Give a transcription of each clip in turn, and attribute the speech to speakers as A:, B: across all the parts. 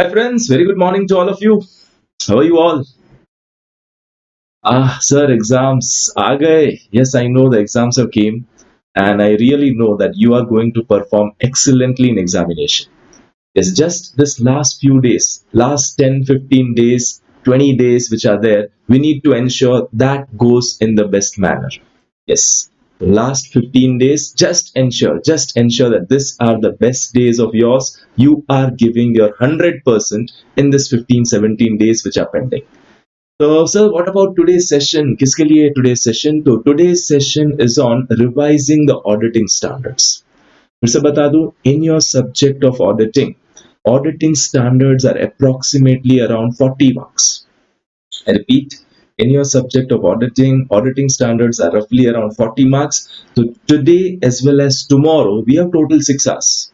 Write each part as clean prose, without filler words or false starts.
A: Hi friends, very good morning to all of you. How are you all? Sir, exams aa gaye. Yes, I know the exams have came and I really know that you are going to perform excellently in examination. Yes, just this last few days, last 10, 15 days, 20 days which are there, we need to ensure that goes in the best manner. Yes, last 15 days, just ensure that these are the best days of yours. You are giving your 100% in this 15, 17 days which are pending. So, sir, what about today's session? किसके लिए today's session? तो today's session is on revising the auditing standards. फिर से बता दूं, in your subject of auditing standards are approximately around 40 marks. I repeat, in your subject of auditing standards are roughly around 40 marks. So today as well as tomorrow, we have total 6 hours.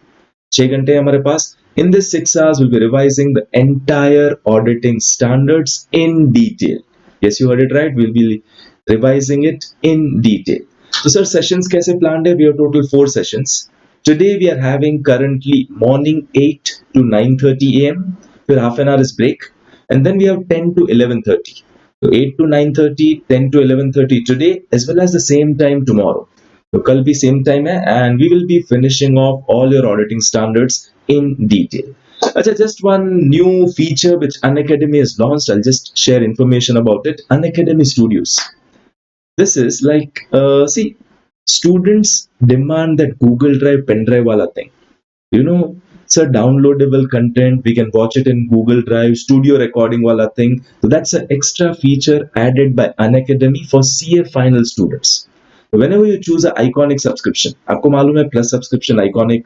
A: 6 घंटे हमारे पास. In this 6 hours, we'll be revising the entire auditing standards in detail. Yes, you heard it right. We'll be revising it in detail. So, sir, sessions kaise planned hai? We have total 4 sessions. Today we are having currently morning 8 to 9:30 a.m. Then half an hour is break, and then we have 10 to 11:30. So 8 to 9:30, 10 to 11:30 today, as well as the same time tomorrow. So कल भी same time है, and we will be finishing off all your auditing standards in detail. अच्छा, just one new feature which Unacademy has launched. I'll just share information about it. Unacademy Studios. This is like, see, students demand that Google Drive pen drive wala thing. You know, it's a downloadable content. We can watch it in Google Drive, studio recording wala thing. So that's an extra feature added by Unacademy for CA final students. Whenever you choose an iconic subscription, आपको मालूम है plus subscription iconic.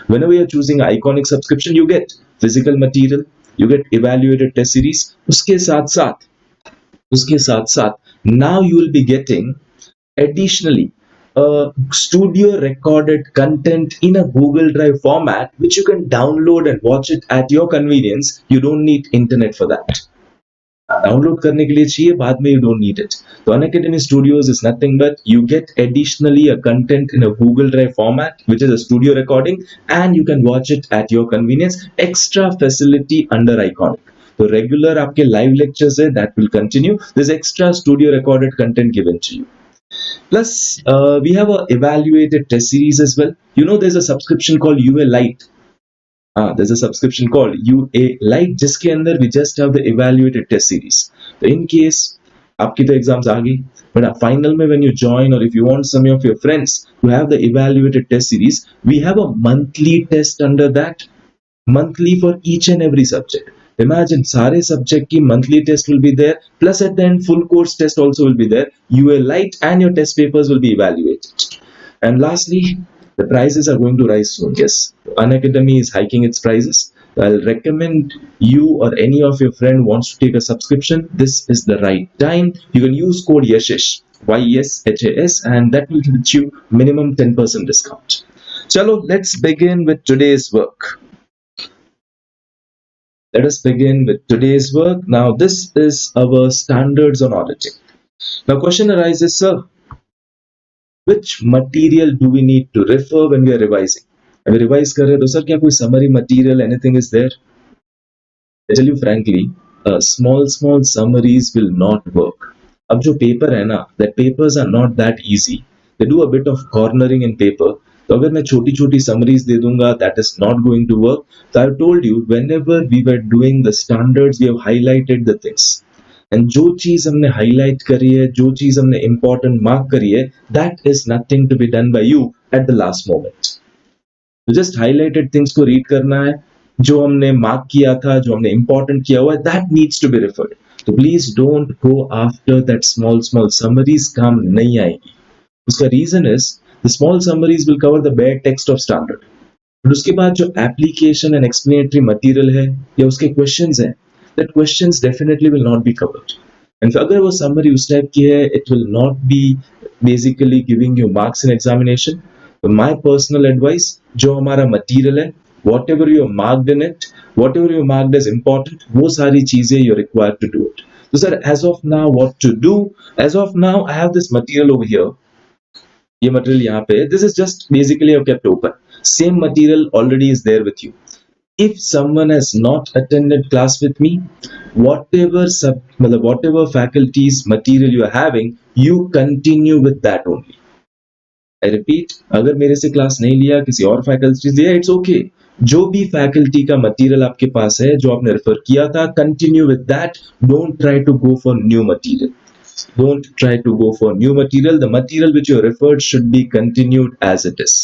A: Whenever you're choosing an iconic subscription, you get physical material, you get evaluated test series. उसके साथ साथ, now you will be getting additionally studio recorded content in a Google Drive format, which you can download and watch it at your convenience. You don't need internet for that. Download करने के लिए चाहिए, बाद में you don't need it. So Unacademy Studios is nothing but you get additionally a content in a Google Drive format, which is a studio recording, and you can watch it at your convenience. Extra facility under Iconic. So regular आपके live lectures है, that will continue. There's extra studio recorded content given to you. Plus, we have a evaluated test series as well. You know, there's a subscription called UA Lite. There's a subscription called UA Lite, जिसके अंदर we just have the evaluated test series. So in case आपकी तो exams आ गई, but final में when you join, or if you want some of your friends to have the evaluated test series, we have a monthly test under that, monthly for each and every subject. Imagine सारे subject की monthly test will be there, plus at the end full course test also will be there. UA Lite and your test papers will be evaluated. And lastly, the prices are going to rise soon. Yes, Unacademy is hiking its prices. I'll recommend you or any of your friend wants to take a subscription. This is the right time. You can use code YESHAS, YESHAS, and that will get you minimum 10% discount. Chalo, let's begin with today's work. Let us begin with today's work. Now, this is our standards on auditing. Now, question arises, sir, which material do we need to refer when we are revising? When we revise कर रहे हैं तो sir क्या कोई summary material, anything is there? I tell you frankly, small summaries will not work. अब जो paper है ना, that papers are not that easy. They do a bit of cornering in paper. तो अगर मैं छोटी summaries दे दूंगा, that is not going to work. So I've told you, whenever we were doing the standards, we have highlighted the things. And जो चीज हमने highlight करी है, जो चीज हमने important mark करी है, that is nothing to be done by you at the last moment. तो just highlighted things को read करना है, जो हमने mark किया था, जो हमने important किया हुआ है, that needs to be referred. So please don't go after that small summaries, काम नहीं आएगी. उसका reason is the small summaries will cover the bare text of standard. but उसके बाद जो application and explanatory material है या उसके questions हैं, that questions definitely will not be covered. And अगर वो summary उस type की है, it will not be basically giving you marks in examination. So my personal advice, जो हमारा material है, whatever you marked in it, whatever you marked as important, वो सारी चीजें you're required to do it. So sir, as of now, what to do? As of now, I have this material over here. ये material यहाँ पे, this is just basically I've kept open. Same material already is there with you. if someone has not attended class with me, whatever faculties material you are having, you continue with that only. I repeat, अगर मेरे से class नहीं लिया, किसी और faculty लिया, it's okay. जो भी फैकल्टी का मटेरियल आपके पास है, जो आपने रेफर किया था, continue with that. Don't try to go for new material. Don't try to go for new material. The material which you referred should be continued as it is.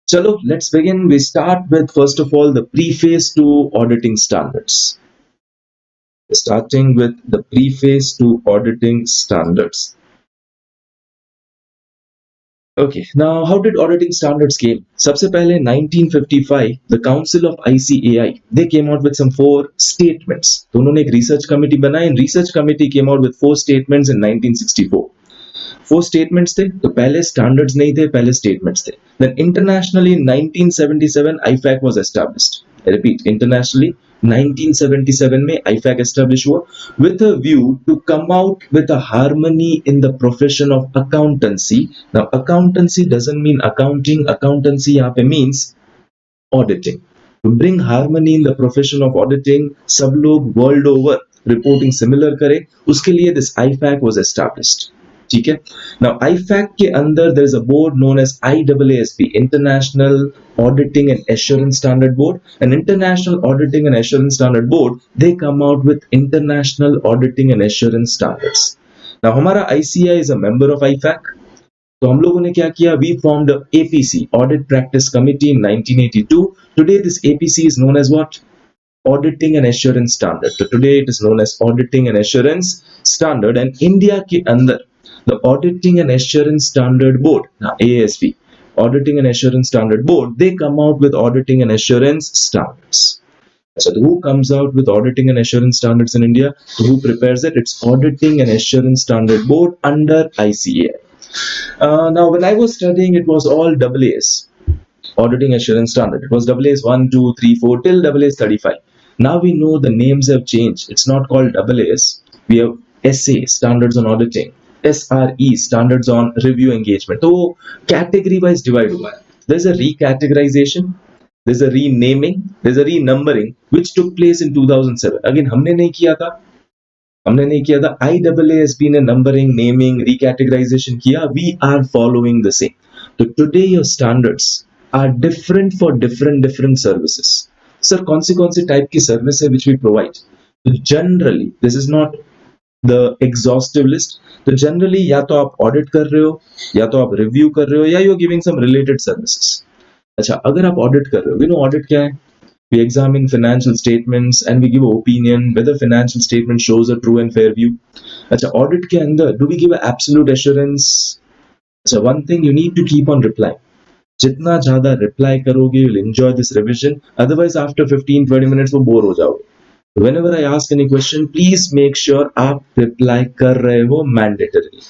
A: Chalo, let's begin. We start with, first of all, the preface to auditing standards. Starting with the preface to auditing standards. Okay, now how did auditing standards came? सबसे पहले 1955, the Council of ICAI, they came out with some 4 statements. तो उन्होंने एक research committee बनाई, and research committee came out with 4 statements in 1964. 4 statements थे, तो पहले standards नहीं थे, पहले statements थे. Then internationally in 1977, IFAC was established. I repeat, internationally 1977 में IFAC establish हुआ with a view to come out with a harmony in the profession of accountancy. Now accountancy doesn't mean accounting. Accountancy यहाँ पे means auditing. To bring harmony in the profession of auditing, सब लोग world over reporting similar करें, उसके लिए this IFAC was established. ठीक है. Now IFAC के अंदर there is a board known as IAASB, International Auditing and Assurance Standard Board. And International Auditing and Assurance Standard Board, they come out with International Auditing and Assurance Standards. Now हमारा ICAI is a member of IFAC. तो हम लोगों ने क्या किया? We formed a APC, Audit Practice Committee, in 1982. Today this APC is known as what? Auditing and Assurance Standard. So today it is known as Auditing and Assurance Standard. And India के अंदर the Auditing and Assurance Standard Board, AASB, Auditing and Assurance Standard Board, they come out with Auditing and Assurance Standards. So who comes out with Auditing and Assurance Standards in India? So who prepares it? It's Auditing and Assurance Standard Board under ICAI. Now when I was studying, it was all AAS, Auditing Assurance Standard. It was AAS 1, 2, 3, 4 till AAS 35. Now we know the names have changed. It's not called AAS. We have SA, Standards on Auditing. SRE, Standards on Review Engagement. तो category wise divide हुआ है. There's a recategorization, there's a renaming, there's a renumbering which took place in 2007. Again हमने नहीं किया था. IAASB ने numbering, naming, recategorization किया. We are following the same. So today your standards are different for different services. Sir, कौन सी type की service है which we provide? So generally, this is not the exhaustive list. तो generally या तो आप audit कर रहे हो, या तो आप रिव्यू कर रहे हो, या you are giving some related services. अच्छा, अगर आप ऑडिट कर रहे हो, यू नो ऑडिट क्या है? We examine financial statements and we give opinion whether financial statement shows a true and fair view. अच्छा, ऑडिट के अंदर do we give absolute assurance? अच्छा, one thing you need to keep on reply. जितना ज्यादा reply करोगे, you will enjoy this revision. Otherwise after 15-20 minutes वो bore हो जाओगे. Whenever I ask any question, please make sure आप reply कर रहे हो mandatorily.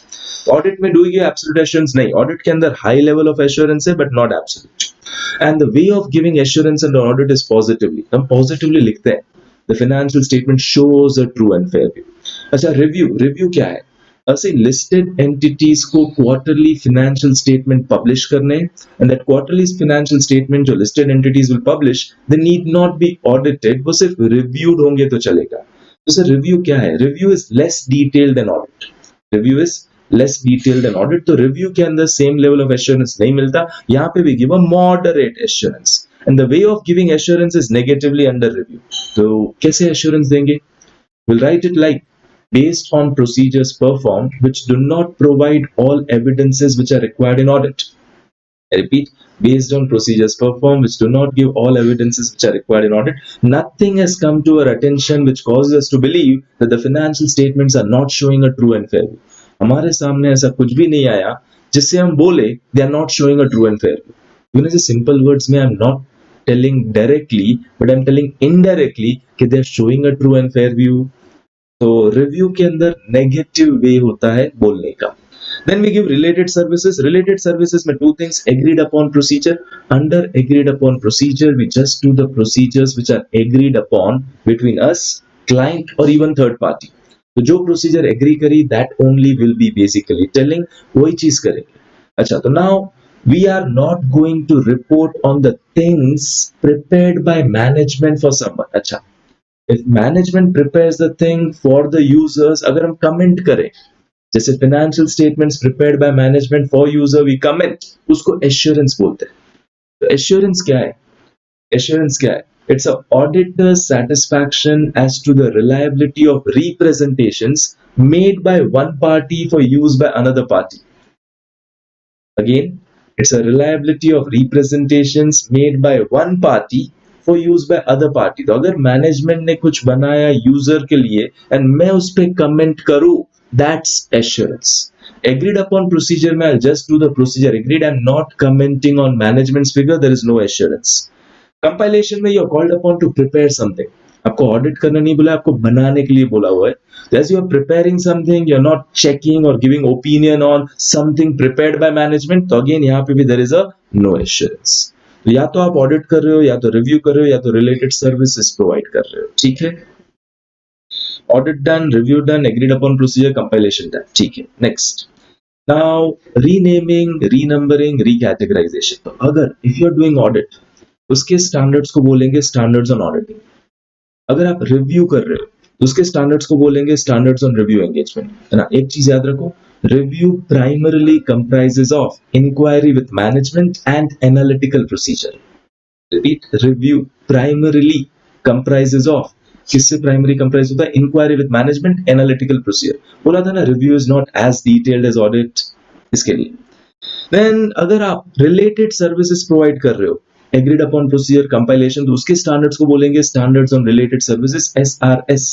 A: Audit में do you give absolute assurance? नहीं. Audit के अंदर high level of assurance है, but not absolute. And the way of giving assurance under audit is positively. हम positively लिखते हैं. The financial statement shows a true and fair view. अच्छा, review क्या है? ऐसे listed entities को quarterly financial statement publish करने, and that quarterly financial statement जो listed entities will publish, they need not be audited, वो सिर्फ reviewed होंगे तो चलेगा. तो सर review क्या है? Review is less detailed than audit. Review is less detailed than audit. तो review के अंदर same level of assurance नहीं मिलता. यहाँ पे we give a moderate assurance, and the way of giving assurance is negatively under review. तो कैसे assurance देंगे? We'll write it like based on procedures performed which do not provide all evidences which are required in audit. I repeat, based on procedures performed which do not give all evidences which are required in audit. Nothing has come to our attention which causes us to believe that the financial statements are not showing a true and fair view. हमारे सामने ऐसा कुछ भी नहीं आया जिससे हम बोले they are not showing a true and fair view. You know, the simple words में I'm not telling directly, but I'm telling indirectly कि they are showing a true and fair view. तो रिव्यू के अंदर negative way होता है बोलने का. Then we give related services. Related services में two things: agreed upon procedure. Under agreed upon procedure, we just do the procedures which are agreed upon between us, client, or even third party. तो जो procedure agree करी, that only will be basically telling वही चीज करेंगे. अच्छा, तो now We are not going to report on the things prepared by management for someone. अच्छा, if management prepares the thing for the users, अगर हम comment करें, जैसे financial statements prepared by management for user, we comment, उसको assurance बोलते हैं. तो assurance क्या है? Assurance क्या है? It's a auditor's satisfaction as to the reliability of representations made by one party for use by another party. Again, it's a reliability of representations made by one party for use by other party. तो अगर management ने कुछ बनाया user के लिए and मैं उस पर कमेंट करूं, that's assurance. Agreed upon procedure में I'll just do the procedure. Agreed, I'm not commenting on management's figure. There is no assurance. Compilation में you're called upon to prepare something. आपको audit करना नहीं बोला, आपको बनाने के लिए बोला हुआ है. As you are preparing something, you're not checking or giving opinion on something prepared by management. तो again यहाँ पे भी there is a no assurance. तो या तो आप ऑडिट कर रहे हो, या तो रिव्यू कर रहे हो, या तो रिलेटेड सर्विसेज प्रोवाइड कर रहे हो. ठीक है, audit done, review done, agreed upon procedure, compilation done. ठीक है, next. Now renaming, renumbering, recategorization. तो अगर if you are doing audit, उसके स्टैंडर्ड्स को बोलेंगे स्टैंडर्ड्स ऑन ऑडिटिंग. अगर आप रिव्यू कर रहे हो तो उसके स्टैंडर्ड्स को बोलेंगे स्टैंडर्ड्स ऑन रिव्यू एंगेजमेंट, है ना. एक चीज याद रखो, review primarily comprises of inquiry with management and analytical procedure. Repeat, review primarily comprises of, किससे प्राइमरी कंप्राइज होता है? Inquiry with management, analytical procedure. बोला था ना, review is not as detailed as audit. इसके लिए देन अगर आप रिलेटेड सर्विसेज प्रोवाइड कर रहे हो, एग्रीड अपॉन प्रोसीजर, कंपाइलेशन, तो उसके स्टैंडर्ड्स को बोलेंगे standards on related services, SRS.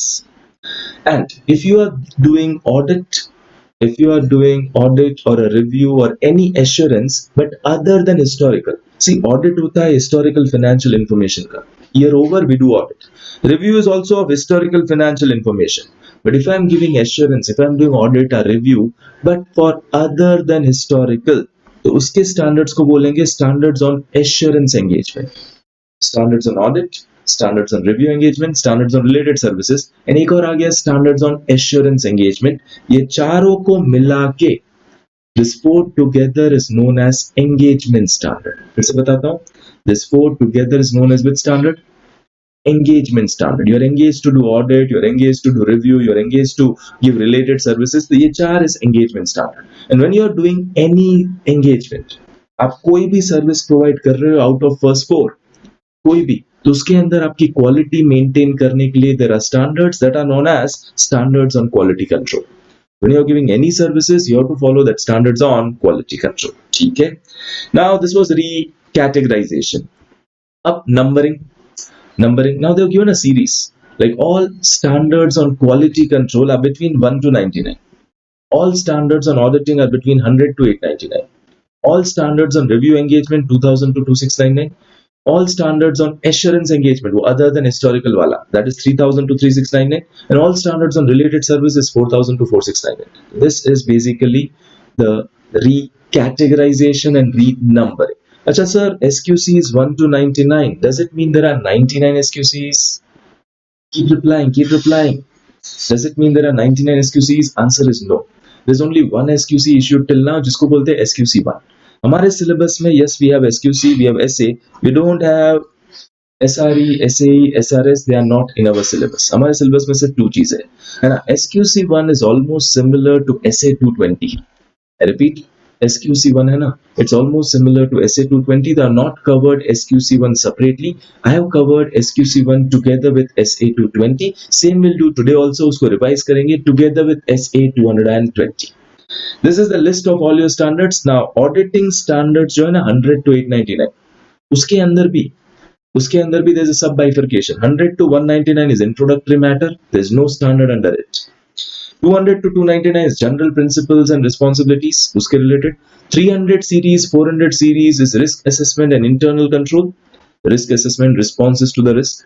A: And if you are doing audit, if you are doing audit or a review or any assurance but other than historical, see audit hota hai historical financial information ka, year over we do audit. Review is also of historical financial information, but if I am giving assurance, if I am doing audit or review but for other than historical, तो उसके standards को बोलेंगे standards on assurance engagement, standards on audit, standards on review engagement, standards on related services, and एक और आ गया standards on assurance engagement. ये चारों को मिला के this four together is known as engagement standard. फिर से बताता हूं, this four together is known as which standard? engagement standard. You're engaged to do audit, you're engaged to do review, you're engaged to give related services. तो ये चार is engagement standard. And when you're doing any engagement, आप कोई भी service provide कर रहे हो out of first four, कोई भी, तो उसके अंदर आपकी क्वालिटी मेंटेन करने के लिए there are standards that are known as standards on quality control. When you're giving any services, you have to follow that standards on quality control. ठीक है. Now this was recategorization. अब numbering. Now they've given a series, like all standards on quality control are between 1 to 99. All standards on auditing are between 100 to 899. All standards on review engagement 2000 to 2699. All standards on assurance engagement, other than historical wala, that is 3000 to 3699. And all standards on related services 4000 to 4699. This is basically the recategorization and renumbering. Acha sir, SQC is 1 to 99. Does it mean there are 99 SQCs? Keep replying, keep replying. Does it mean there are 99 SQCs? Answer is no. There's only one SQC issued till now, जिसको बोलते हैं SQC1. हमारे syllabus में yes we have SQC, we have SA. We don't have SRE, SAE, SRS. They are not in our syllabus. हमारे syllabus में सिर्फ 2 चीजें हैं. And SQC1 is almost similar to SA220. I repeat. SQC1 है ना, it's almost similar to SA220. They are not covered SQC1 separately. I have covered SQC1 together with SA220. Same will do today also. उसको revise करेंगे together with SA220. This is the list of all your standards. Now auditing standards जो है ना 100 to 899. उसके अंदर भी there's a sub bifurcation. 100 to 199 is introductory matter. There's no standard under it. 200 to 299 is general principles and responsibilities, उसके related. 300 series, 400 series is risk assessment and internal control. Risk assessment, responses to the risk.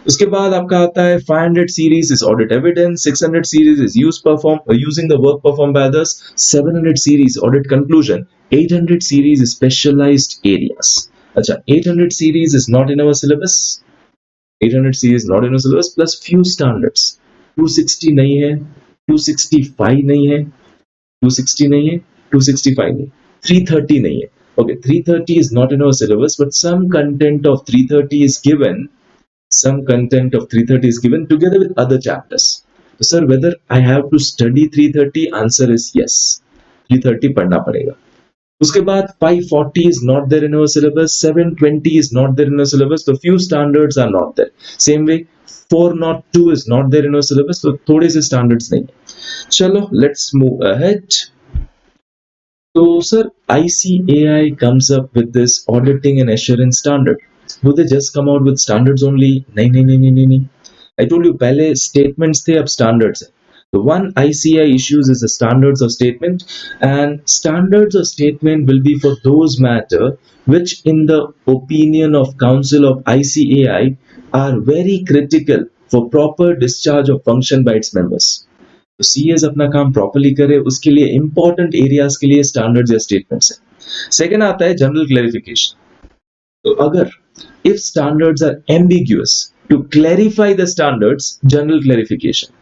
A: उसके बाद आपका आता है 500 series is audit evidence, 600 series is using the work performed by others, 700 series audit conclusion, 800 series is specialized areas. अच्छा, 800 series is not in our syllabus. 800 series not in our syllabus plus few standards. 260 नहीं है, 265 नहीं है, 260 नहीं है, 265 नहीं, 330 नहीं है. Okay, 330 is not in our syllabus, but some content of 330 is given. Some content of 330 is given together with other chapters. So, sir, whether I have to study 330? Answer is yes. 330 पढ़ना पड़ेगा. उसके बाद 540 is not there in our syllabus, 720 is not there in our syllabus, so few standards are not there. Same way 402 is not there in our syllabus, so थोड़े से standards नहीं है. चलो, let's move ahead. So, sir, ICAI comes up with this auditing and assurance standard. Do they just come out with standards only? No. I told you, पहले statements थे, अब standards है. The one ICAI issues is the standards of statement, and standards of statement will be for those matter which, in the opinion of Council of ICAI, are very critical for proper discharge of function by its members. तो CS अपना काम properly करे, उसके लिए important areas के लिए standards या statements है. सेकंड आता है जनरल क्लैरिफिकेशन. तो अगर if standards are ambiguous, to clarify the standards, general clarification.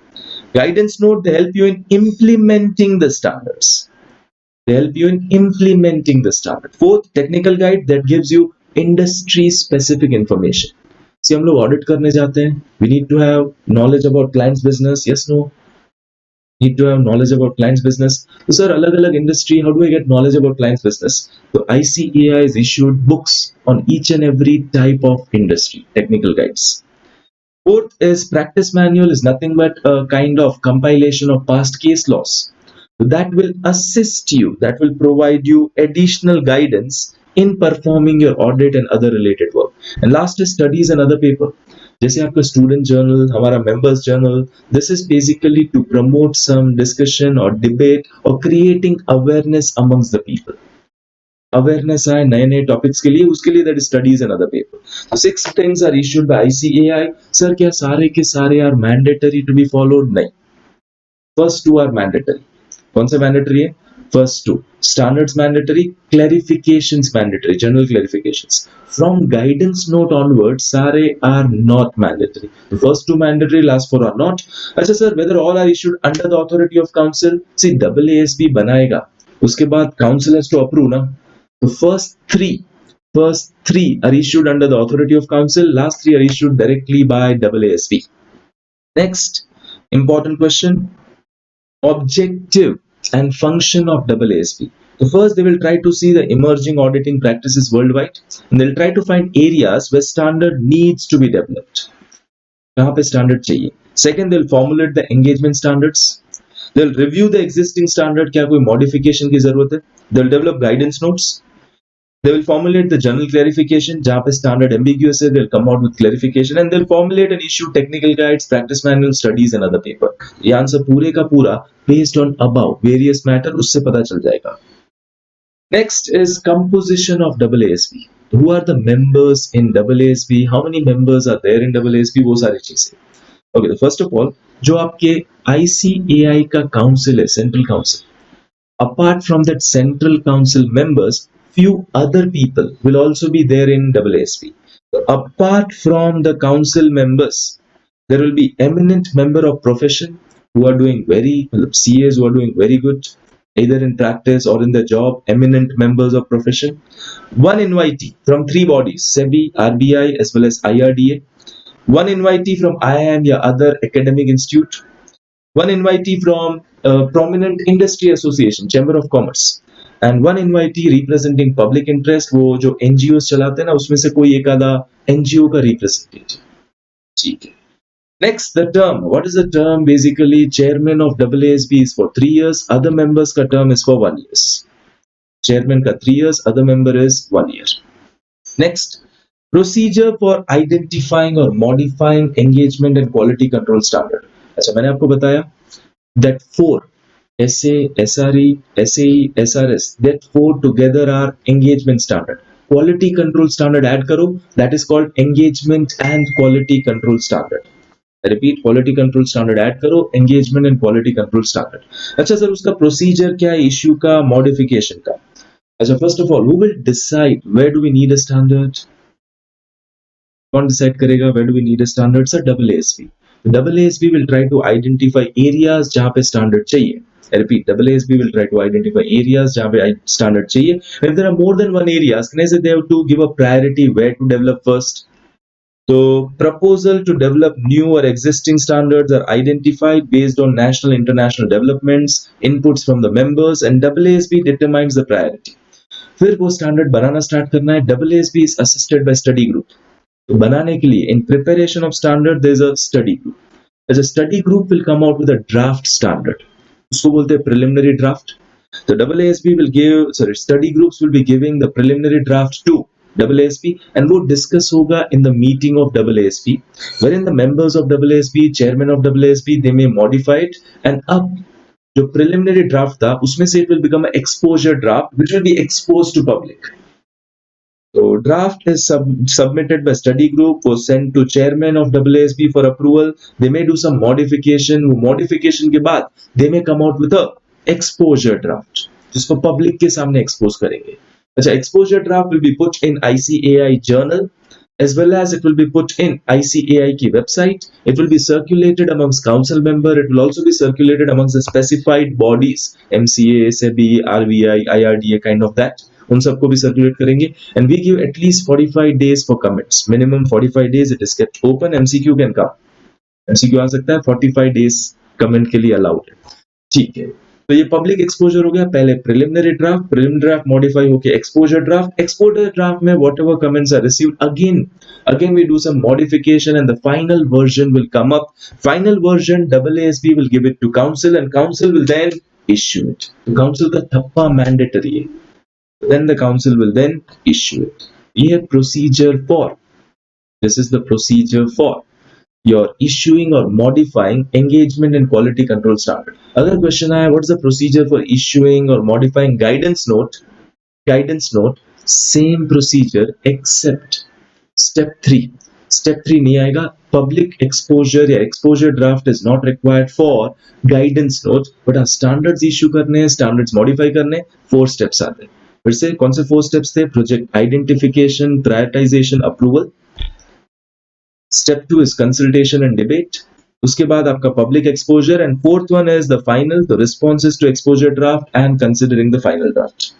A: Guidance note, they help you in implementing the standards. They help you in implementing the standard. Fourth, technical guide that gives you industry specific information. See, हम लोग audit करने जाते हैं. We need to have knowledge about client's business. Yes, no. Need to have knowledge about client's business. So, sir, अलग-अलग industry, how do I get knowledge about client's business? So, ICAI has issued books on each and every type of industry, technical guides. Fourth is practice manual, is nothing but a kind of compilation of past case laws. That will assist you, that will provide you additional guidance in performing your audit and other related work. And last is studies and other paper. जैसे आपका student journal, हमारा members journal, this is basically to promote some discussion or debate or creating awareness amongst the people. Awareness है नए नए topics के लिए, उसके लिए that is studies and other paper. So 6 things are issued by ICAI. Sir, क्या सारे के सारे are mandatory to be followed? नहीं. First 2 are mandatory. कौन से mandatory है? First 2. Standards mandatory, clarifications mandatory, general clarifications. From guidance note onwards, सारे are not mandatory. The first 2 mandatory, last 4 are not. अच्छा sir, whether all are issued under the authority of council? See, AASB बनाएगा, उसके बाद council has to approve ना. The first three are issued under the authority of council. Last 3 are issued directly by AASB. Next, important question: objective and function of AASB. So first, they will try to see the emerging auditing practices worldwide, and they'll try to find areas where standard needs to be developed. कहाँ पे standard चाहिए? Second, they'll formulate the engagement standards. They'll review the existing standard, क्या कोई modification की जरूरत है? They'll develop guidance notes. They will formulate the general clarification, जहाँ पे standard ambiguous है, they'll come out with clarification, and they'll formulate and issue technical guides, practice manual, studies and other paper. ये answer पूरे का पूरा based on above various matter, उससे पता चल जाएगा. Next is composition of AASB. Who are the members in AASB? How many members are there in AASB? वो सारी चीजें. Okay, first of all, जो आपके ICAI का council है, central council. Apart from that central council members, few other people will also be there in AASB. Apart from the council members, there will be eminent member of profession who are doing CAs who are doing very good, either in practice or in the job, eminent members of profession. One invitee from 3 bodies, SEBI, RBI as well as IRDA. One invitee from IIM or other academic institute. One invitee from prominent industry association, Chamber of Commerce. And one invitee representing public interest, वो जो NGOs चलाते हैं ना, उसमें से कोई एक आधा NGO का representative. ठीक है. Next, the term. What is the term? Basically, chairman of AASB is for 3 years. Other members का term is for 1 year. Chairman का 3 years, other member is 1 year. Next, procedure for identifying or modifying engagement and quality control standard. अच्छा, मैंने आपको बताया that 4 SA, SRE, SAE, SRS, that 4 together are engagement standard. Quality control standard add करो, that is called engagement and quality control standard. I repeat, quality control standard add करो, engagement and quality control standard. अच्छा sir, उसका procedure क्या है, issue का, modification का? अच्छा, first of all, who will decide where do we need a standard? कौन decide करेगा where do we need a standard? Sir, AASB. AASB will try to identify areas जहाँ पे standard चाहिए. I repeat, AASB will try to identify areas जहाँ पे standard चाहिए. If there are more than one areas, can I say they have to give a priority where to develop first? So proposal to develop new or existing standards are identified based on national international developments, inputs from the members, and AASB determines the priority. फिर वो standard बनाना start करना है. AASB is assisted by study group. तो बनाने के लिए in preparation of standard there is a study group. As a study group will come out with a draft standard. उसको बोलते हैं preliminary draft. The AASB will study groups will be giving the preliminary draft to AASB and वो discuss होगा in the meeting of AASB, wherein the members of AASB, chairman of AASB, they may modify it, and अब जो preliminary draft था उसमें से it will become an exposure draft which will be exposed to public. So draft is submitted by study group, was sent to chairman of AASB for approval. They may do some modification. वो modification के बाद they may come out with a exposure draft जिसको public के सामने expose करेंगे. अच्छा, exposure draft will be put in ICAI journal as well as it will be put in ICAI की website. It will be circulated amongst council member. It will also be circulated amongst the specified bodies, MCA, SEBI, RBI, IRDA, kind of that. उन सबको भी circulate करेंगे. And we give at least 45 days for commits. Minimum 45 days it is kept open. MCQ can come. MCQ आ सकता है. 45 days comment के लिए allowed है. ठीक है. तो ये पब्लिक एक्सपोजर हो गया. पहले प्रिलिमिनरी ड्राफ्ट मॉडिफाई होके एक्सपोजर ड्राफ्ट में whatever comments are received, again we do some modification and the final version will come up. Final version AASB will give it to council and council will then issue it. तो council का थप्पा mandatory है. Then the council will then issue it. ये procedure for. This is the procedure for your issuing or modifying engagement and quality control standard. Other question आया, what's the procedure for issuing or modifying guidance note? Same procedure except step 3. Step 3 नहीं आएगा. Public exposure या exposure draft is not required for guidance note, but our standards issue करने हैं, standards modify करने, 4 steps आते हैं. फिर से कौन से 4 steps थे? Project identification, prioritization, approval. Step 2 is consultation and debate. उसके बाद आपका public exposure, and 4th one is the final, the responses to exposure draft and considering the final draft.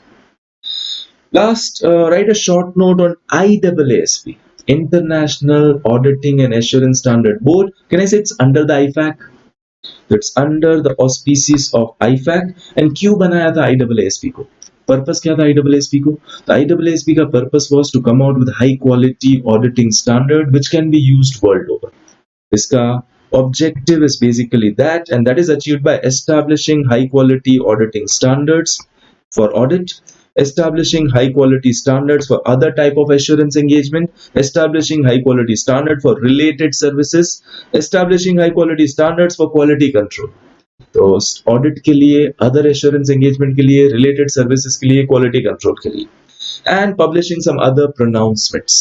A: Last, write a short note on IAASB, International Auditing and Assurance Standard Board. Can I say it's under the IFAC? It's under the auspices of IFAC. And क्यों बनाया था IAASB को? Purpose क्या था IAASB को? The IAASB का purpose was to come out with high quality auditing standard which can be used world over. इसका objective is basically that, and that is achieved by establishing high quality auditing standards for audit, establishing high quality standards for other type of assurance engagement, establishing high quality standard for related services, establishing high quality standards for quality control. तो audit के लिए, other assurance engagement के लिए, related services के लिए, quality control के लिए, and publishing some other pronouncements.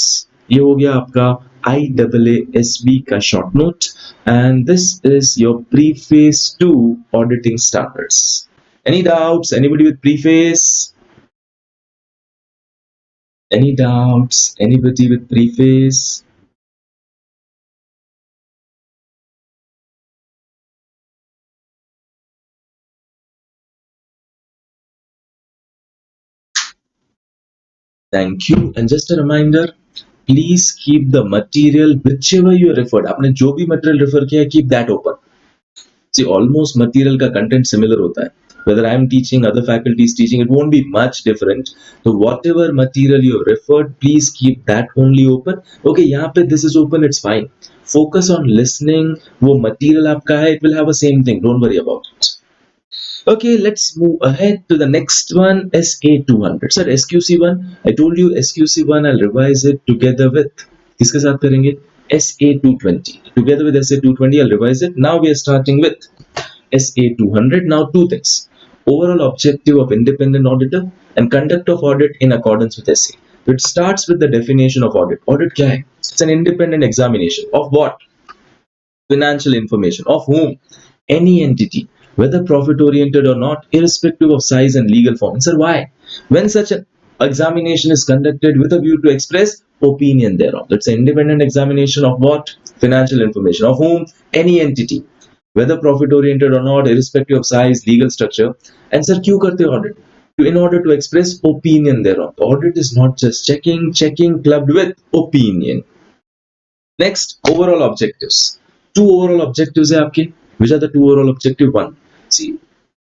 A: ये हो गया आपका IAASB का short note, and this is your preface to auditing standards. Any doubts? Anybody with preface? Any doubts? Anybody with preface? Thank you. And just a reminder, please keep the material whichever you referred. आपने जो भी material refer किया, keep that open. See, almost material का content similar होता है. Whether I am teaching, other faculty is teaching, it won't be much different. So whatever material you referred, please keep that only open. Okay, यहाँ पे this is open, it's fine. Focus on listening. वो material आपका है, it will have the same thing. Don't worry about it. Okay, let's move ahead to the next one, SA200. Sir, SQC1, I told you SQC1, I'll revise it together with, किसके साथ करेंगे? SA220. Together with SA220, I'll revise it. Now we are starting with SA200. Now two things. Overall objective of independent auditor and conduct of audit in accordance with SA. So it starts with the definition of audit. Audit क्या है? It's an independent examination. Of what? Financial information. Of whom? Any entity, whether profit oriented or not, irrespective of size and legal form. Sir, why? When such an examination is conducted with a view to express opinion thereon. It's an independent examination of what? Financial information. Of whom? Any entity, whether profit oriented or not, irrespective of size, legal structure. And sir, क्यों करते हो audit? In order to express opinion thereon. The audit is not just checking clubbed with opinion. Next, overall objectives. Two overall objectives है आपके. Which are the two overall objective? One, see,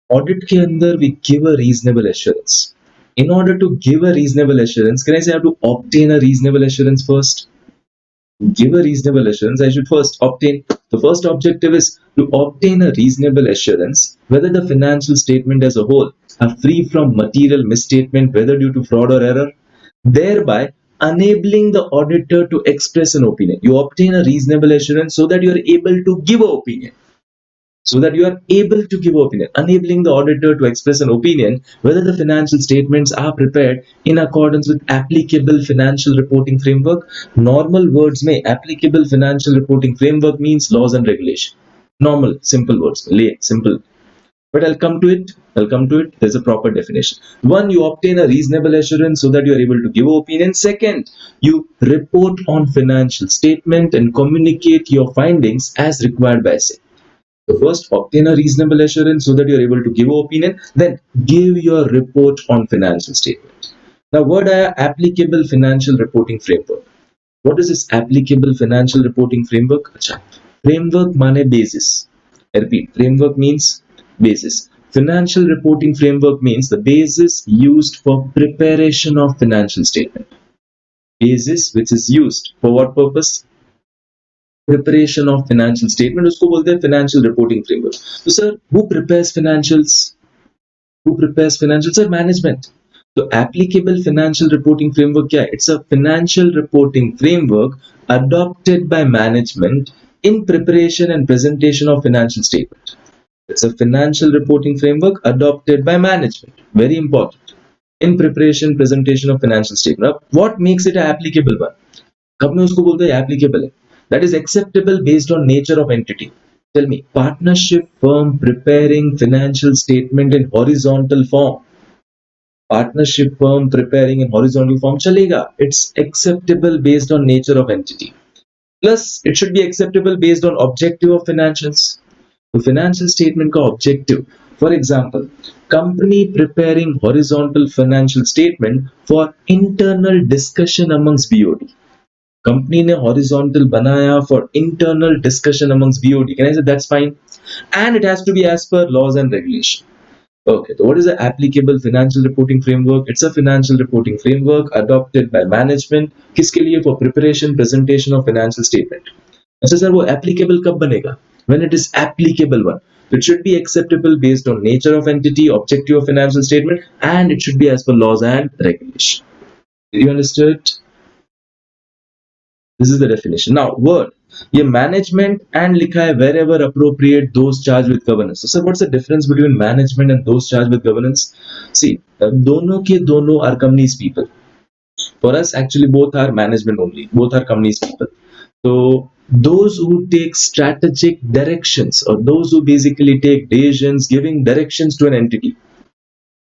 A: audit के अंदर we give a reasonable assurance. In order to give a reasonable assurance, can I say I have to obtain a reasonable assurance first? Give a reasonable assurance, I should first obtain. The first objective is to obtain a reasonable assurance whether the financial statement as a whole are free from material misstatement, whether due to fraud or error, thereby enabling the auditor to express an opinion. You obtain a reasonable assurance so that you are able to give an opinion. So that you are able to give opinion, enabling the auditor to express an opinion whether the financial statements are prepared in accordance with applicable financial reporting framework. Normal words में applicable financial reporting framework means laws and regulation. Normal, simple words, simple. But I'll come to it. There's a proper definition. One, you obtain a reasonable assurance so that you are able to give opinion. Second, you report on financial statement and communicate your findings as required by SEC. So first, obtain a reasonable assurance so that you are able to give opinion. Then, give your report on financial statement. Now, what are applicable financial reporting framework? What is this applicable financial reporting framework? Achha. Framework माने basis. I repeat, framework means basis. Financial reporting framework means the basis used for preparation of financial statement. Basis which is used for what purpose? Preparation of financial statement, उसको बोलते हैं financial reporting framework. So sir, who prepares financials? Sir, management. So applicable financial reporting framework क्या है? It's a financial reporting framework adopted by management in preparation and presentation of financial statement. It's a financial reporting framework adopted by management. Very important. In preparation, presentation of financial statement. Now, what makes it an applicable one? कब में उसको बोलते हैं applicable है? That is acceptable based on nature of entity. Tell me, partnership firm preparing financial statement in horizontal form. Partnership firm preparing in horizontal form chalega. It's acceptable based on nature of entity. Plus, it should be acceptable based on objective of financials. The financial statement ka objective. For example, company preparing horizontal financial statement for internal discussion amongst BOD. Company ने horizontal बनाया for internal discussion amongst BOD. Can I say that's fine? And it has to be as per laws and regulation. Okay, so what is the applicable financial reporting framework? It's a financial reporting framework adopted by management. किसके लिए? For preparation, presentation of financial statement. अच्छा sir, वो applicable कब बनेगा? When it is applicable one. It should be acceptable based on nature of entity, objective of financial statement, and it should be as per laws and regulation. Did you understood? This is the definition. Now, word. ये management and लिखा है wherever appropriate those charged with governance. So, sir, what's the difference between management and those charged with governance? See, दोनों के दोनों are companies people. For us, actually, both are management only. Both are companies people. So, those who take strategic directions or those who basically take decisions, giving directions to an entity.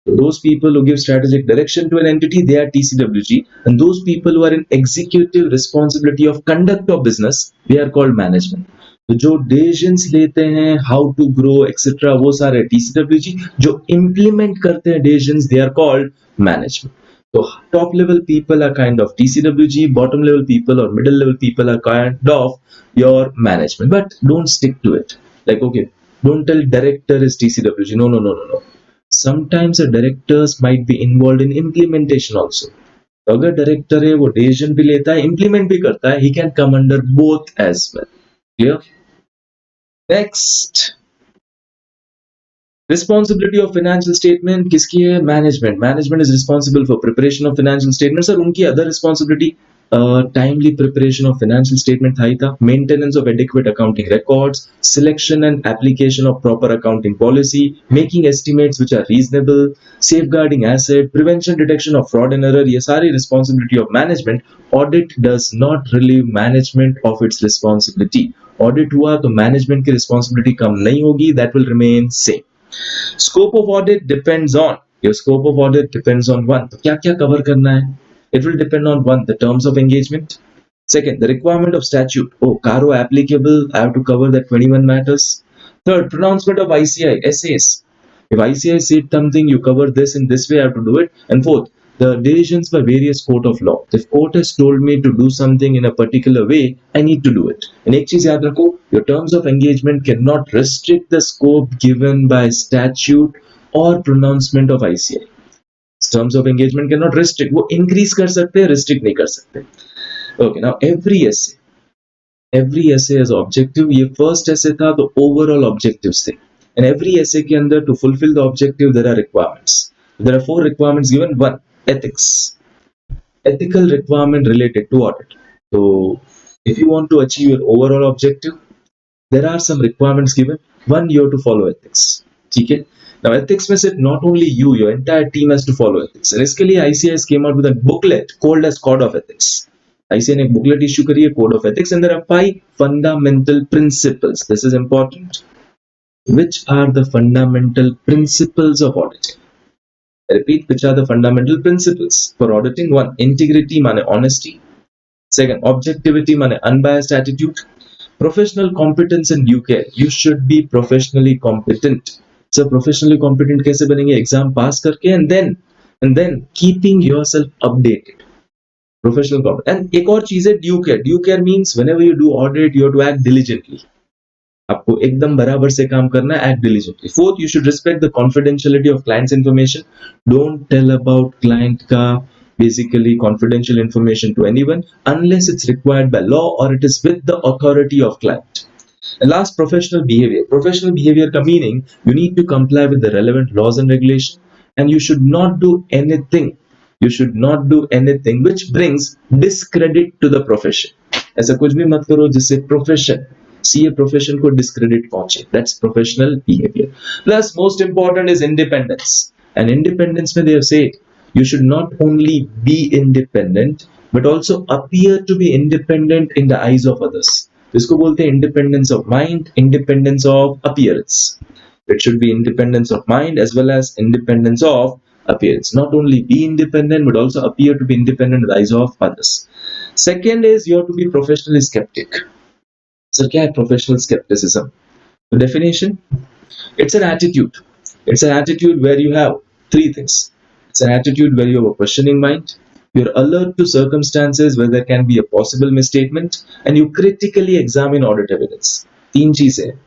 A: Those people who give strategic direction to an entity, they are TCWG, and those people who are in executive responsibility of conduct of business, they are called management. तो जो decisions लेते हैं, how to grow, etc., वो सारे TCWG. जो implement करते हैं decisions, they are called management. So top level people are kind of TCWG, bottom level people or middle level people are kind of your management. But don't stick to it. Like, okay, don't tell director is TCWG. No. Sometimes a directors might be involved in implementation also. तो अगर director है वो decision भी लेता है, implement भी करता है, he can come under both as well. Clear? Next, responsibility of financial statement किसकी है? Management. Management is responsible for preparation of financial statements. और उनकी other responsibility, timely preparation of financial statement था ही था, maintenance of adequate accounting records, selection and application of proper accounting policy, making estimates which are reasonable, safeguarding asset, prevention detection of fraud and error. ये सारी responsibility of management. Audit does not relieve management of its responsibility. Audit हुआ तो management की responsibility कम नहीं होगी, that will remain same. Scope of audit depends on, your scope of audit depends on one. तो क्या क्या cover करना है? It will depend on one, the terms of engagement. Second, the requirement of statute. Oh, Caro applicable, I have to cover that 21 matters. Third, pronouncement of ICI, essays. If ICI said something, you cover this in this way, I have to do it. And fourth, the decisions by various court of law. If court has told me to do something in a particular way, I need to do it. And एक चीज याद रखो, your terms of engagement cannot restrict the scope given by statute or pronouncement of ICI. Terms of engagement cannot restrict. वो increase कर सकते हैं, restrict नहीं कर सकते. Okay, now every essay has objective. ये first essay था तो overall objectives थे. And every essay के अंदर to fulfill the objective there are requirements. There are 4 requirements given. 1, ethics. Ethical requirement related to audit. So if you want to achieve your overall objective, there are some requirements given. 1, you have to follow ethics. ठीक है? Now ethics में सिर्फ not only you, your entire team has to follow ethics. And इसके लिए ICI came out with a booklet called as Code of Ethics. ICI ने एक booklet issue करी है, Code of Ethics, and there are 5 fundamental principles. This is important. Which are the fundamental principles of auditing? I repeat, which are the fundamental principles for auditing? 1, integrity माने honesty. 2, objectivity माने unbiased attitude. Professional competence and due care. You should be professionally competent. So professionally competent कैसे बनेंगे? Exam pass करके and then keeping yourself updated. Professional competence. And एक और चीज है due care. Due care means whenever you do audit, you have to act diligently. आपको एकदम बराबर से काम करना है, act diligently. 4th, you should respect the confidentiality of client's information. Don't tell about client का basically confidential information to anyone unless it's required by law or it is with the authority of client. And last, professional behavior. Professional behavior का meaning, you need to comply with the relevant laws and regulation, and you should not do anything. You should not do anything which brings discredit to the profession. ऐसा कुछ भी मत करो जिससे profession CA profession को discredit पहुंचे. That's professional behavior. Plus, most important is independence. And independence में they have said you should not only be independent but also appear to be independent in the eyes of others. इसको बोलते हैं independence of mind, independence of appearance. It should be independence of mind as well as independence of appearance. Not only be independent but also appear to be independent in the eyes of others. Second is you have to be professionally skeptic. So क्या है professional skepticism? The definition? It's an attitude. It's an attitude where you have 3 things. It's an attitude where you have a questioning mind, you're alert to circumstances where there can be a possible misstatement, and you critically examine audit evidence. 3 चीजें.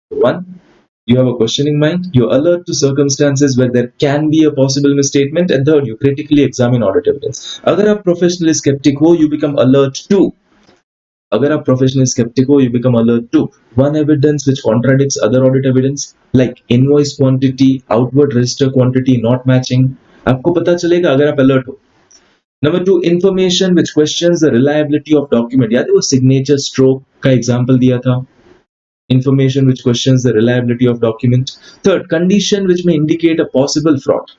A: 1, you have a questioning mind, you're alert to circumstances where there can be a possible misstatement, and third, you critically examine audit evidence. अगर आप professionally skeptic हो, you become alert to. अगर आप professionally skeptic हो, you become alert to one evidence which contradicts other audit evidence, like invoice quantity, outward register quantity not matching. आपको पता चलेगा अगर आप alert हो. Number 2, information which questions the reliability of document. याद है वो signature stroke का example दिया था. Information which questions the reliability of document. Third, condition which may indicate a possible fraud.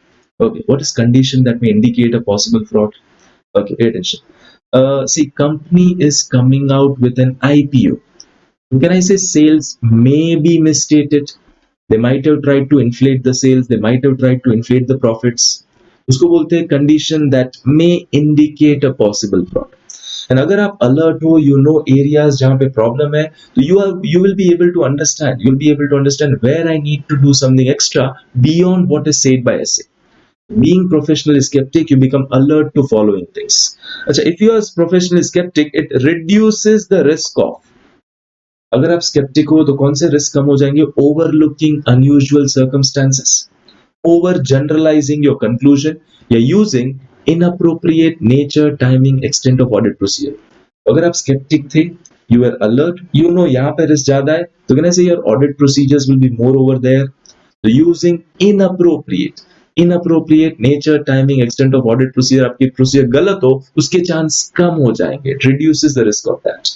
A: Okay, what is condition that may indicate a possible fraud? Okay, pay attention. See, company is coming out with an IPO. Can I say sales may be misstated? They might have tried to inflate the sales. They might have tried to inflate the profits. उसको बोलते हैं condition that may indicate a possible fraud. And अगर आप alert हो, you know areas जहाँ पे problem है, तो you will be able to understand. You'll be able to understand where I need to do something extra beyond what is said by SA. Being professionally skeptic, you become alert to following things. अच्छा, if you are professionally skeptic, it reduces the risk of. अगर आप skeptic हो तो कौन से risk कम हो जाएंगे? Overlooking unusual circumstances, over generalizing your conclusion, या using inappropriate nature, timing, extent of audit procedure. अगर आप skeptic थे, you are alert, you know यहाँ पे risk ज्यादा है, तो can I say your audit procedures will be more over there. So using inappropriate nature, timing, extent of audit procedure, आपकी procedure गलत हो, उसके chance कम हो जाएंगे. It reduces the risk of that.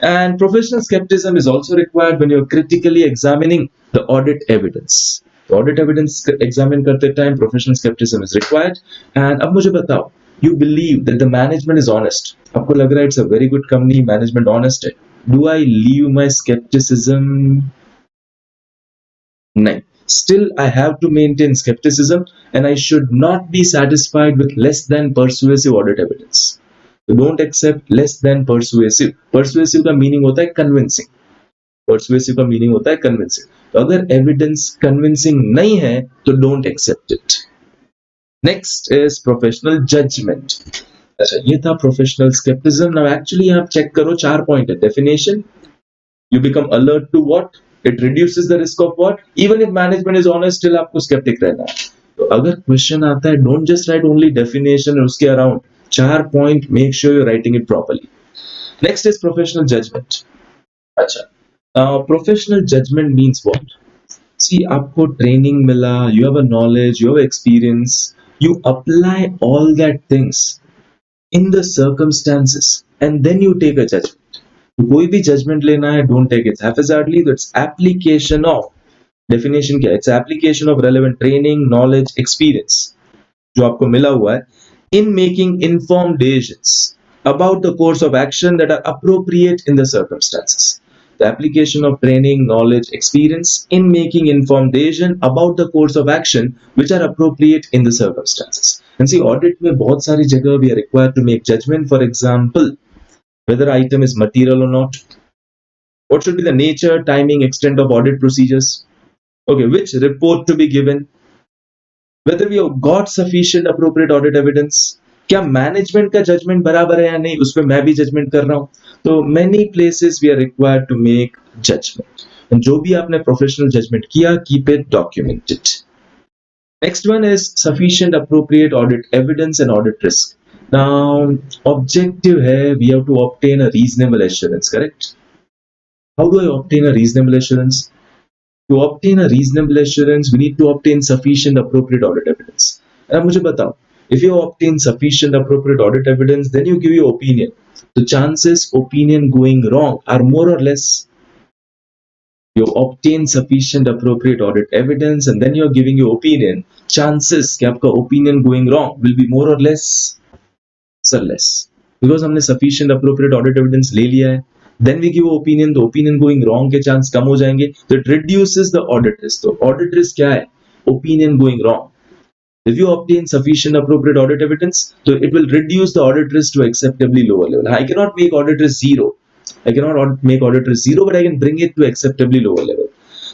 A: And professional skepticism is also required when you're critically examining the audit evidence. The audit evidence examine करते time professional skepticism is required. And अब मुझे बताओ, you believe that the management is honest. आपको लग रहा है it's a very good company, management honest है. Do I leave my skepticism? नहीं. still I have to maintain skepticism and I should not be satisfied with less than persuasive audit evidence. So don't accept less than persuasive. Persuasive का meaning होता है convincing. Persuasive का meaning होता है convincing. तो अगर evidence convincing नहीं है तो don't accept it. Next is professional judgment. अच्छा ये था professional skepticism. Now actually आप check करो 4 पॉइंट है. Definition, you become alert to what, it reduces the risk of what, even if management is honest still आपको skeptic रहना है. तो अगर क्वेश्चन आता है don't just write only definition और उसके around 4 point, make sure you're writing it properly. Next is professional judgment. अच्छा professional judgment means what? See आपको ट्रेनिंग मिला, you have a knowledge, you have experience, you apply all that things in the circumstances and then you take a judgment. कोई भी judgement लेना है, don't take it haphazardly. तो it's application of, definition क्या है, it's application of relevant training, knowledge, experience जो आपको मिला हुआ है in making informed decisions about the course of action that are appropriate in the circumstances. The application of training, knowledge, experience in making informed decision about the course of action which are appropriate in the circumstances. And see audit में बहुत सारी जगह we are required to make judgement. For example, whether item is material or not, what should be the nature, timing, extent of audit procedures, okay, which report to be given, whether we have got sufficient appropriate audit evidence, क्या management का judgement बराबर है या नहीं, उस पर मैं भी जजमेंट कर रहा हूं. तो many places we are required to make judgment, and जो भी आपने प्रोफेशनल जजमेंट किया, keep it documented. Next one is sufficient appropriate audit evidence and audit risk. Now, objective है, we have to obtain a reasonable assurance, correct? How do I obtain a reasonable assurance? To obtain a reasonable assurance, we need to obtain sufficient appropriate audit evidence. अब मुझे बताओ, if you obtain sufficient appropriate audit evidence, then you give your opinion. The chances opinion going wrong are more or less. You obtain sufficient appropriate audit evidence and then you're giving your opinion. Chances कि आपका opinion going wrong will be more or less. Less, because हमने sufficient appropriate audit evidence ले लिया है, then we give opinion, the opinion going wrong के chance कम हो जाएंगे, तो it reduces the audit risk. तो audit risk क्या है? Opinion going wrong. If you obtain sufficient appropriate audit evidence, so it will reduce the audit risk to acceptably lower level. I cannot make audit risk zero. I cannot make audit risk zero, but I can bring it to acceptably lower level.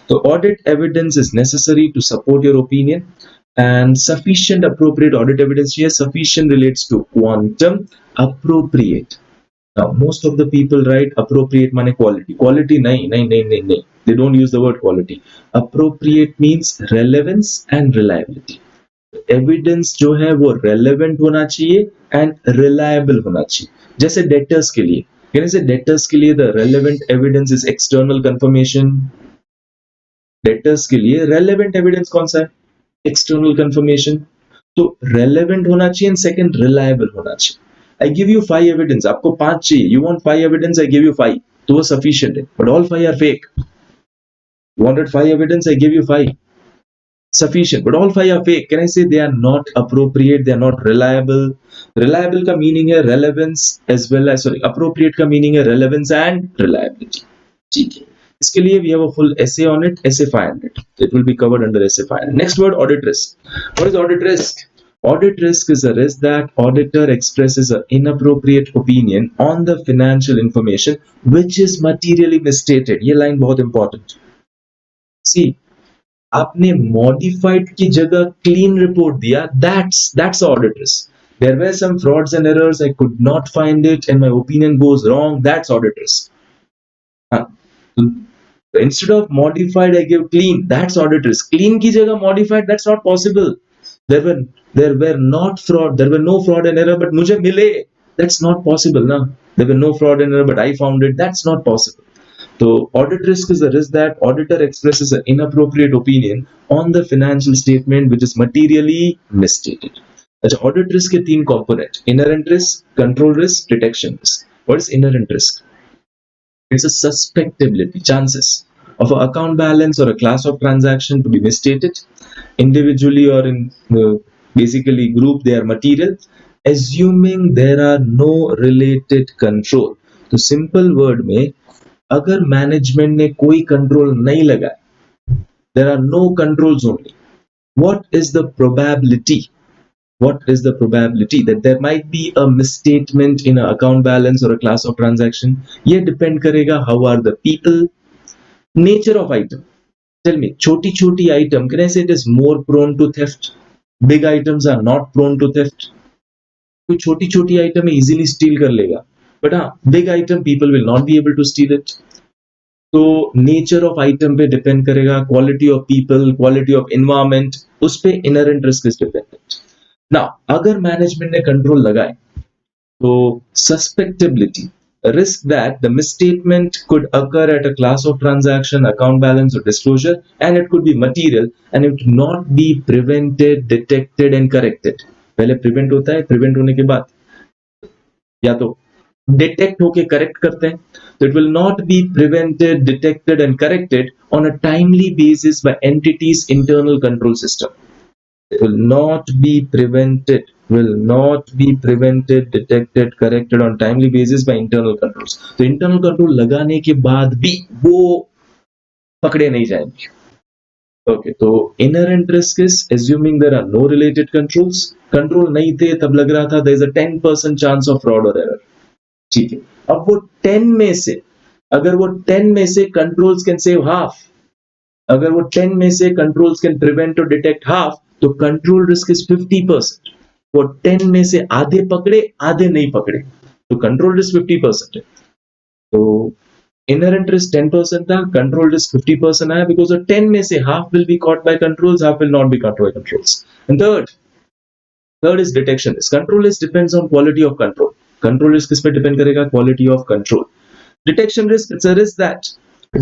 A: So audit evidence is necessary to support your opinion. And sufficient appropriate audit evidence here, sufficient relates to quantum, appropriate. Now, most of the people write appropriate माने quality. Quality नहीं. They don't use the word quality. Appropriate means relevance and reliability. Evidence जो है वो relevant होना चाहिए and reliable होना चाहिए. जैसे debtors के लिए, जैसे debtors के लिए the relevant evidence is external confirmation. Debtors के लिए relevant evidence कौन सा है? External confirmation. तो रेलेवेंट होना चाहिए एंड सेकंड रिलायबल होना चाहिए. आई गिव यू 5 एविडेंस, आपको 5 चाहिए, you want 5 evidence, I give you 5, तो वो सफिशिएंट है, but all 5 are fake. You wanted 5 evidence, I give you 5, sufficient, but all 5 are fake. Can I say they are not appropriate, they are not reliable? Reliable का meaning है relevance as well as, sorry, appropriate का meaning है relevance and reliability. ठीक है, इसके लिए we have a full essay on it, essay 500. It will be covered under essay 500. Next word, audit risk. What is audit risk? Audit risk is a risk that auditor expresses an inappropriate opinion on the financial information which is materially misstated. ये line बहुत important. See, आपने modified की जगह clean report दिया, that's audit risk. There were some frauds and errors, I could not find it and my opinion goes wrong, that's audit risk. Instead of modified, I give clean, that's audit risk. Clean की जगह modified, that's not possible. There were not fraud, there were no fraud and error, but मुझे मिले, that's not possible ना. There were no fraud and error, but I found it, that's not possible. So audit risk is the risk that auditor expresses an inappropriate opinion on the financial statement which is materially misstated. अच्छा, audit risk के 3 component: inherent risk, control risk, detection risk. What is inherent risk? It's a suspectability, chances of an account balance or a class of transaction to be misstated individually or in basically group. They are material, assuming there are no related control. तो simple word में, अगर management ने कोई control नहीं लगाया, there are no controls only. What is the probability? What is the probability that there might be a misstatement in an account balance or a class of transaction? ये depend करेगा how are the people, nature of item. Tell me, छोटी item, can I say it is more prone to theft? Big items are not prone to theft. कोई छोटी item easily steal कर लेगा, but big item people will not be able to steal it. तो nature of item पे depend करेगा, quality of people, quality of environment, उस पे inherent risk is dependent. Now अगर मैनेजमेंट ने कंट्रोल लगाए तो susceptibility, risk that the misstatement could occur at a class of transaction, account balance or disclosure, and it could be material and it would not be prevented, detected and corrected. पहले prevent होता है, prevent होने के बाद या तो detect होके correct करते हैं, तो it will not be prevented, detected and corrected on a timely basis by entities internal control system. It will not be prevented, detected, corrected on timely basis by internal controls. तो internal control लगाने के बाद भी वो पकड़े नहीं जाएंगे. Okay, तो inherent risk is assuming there are no related controls. Control नहीं थे तब लग रहा था there is a 10% chance of fraud or error. ठीक है, अब वो 10 में से, अगर वो 10 में से controls can save half, अगर वो 10 में से controls can prevent or detect half, तो कंट्रोल रिस्क इज 50%. वो 10 में से आधे पकड़े, आधे नहीं पकड़े, तो कंट्रोल रिस्क 50% है. तो इनहेरेंट रिस्क 10% था, कंट्रोल रिस्क 50% आया, बिकॉज 10 में से half will be caught by controls, half will not be caught by controls. And third is detection risk. Control risk depends on quality of control. Control risk किस पे depend करेगा? Quality of control. Detection risk, it's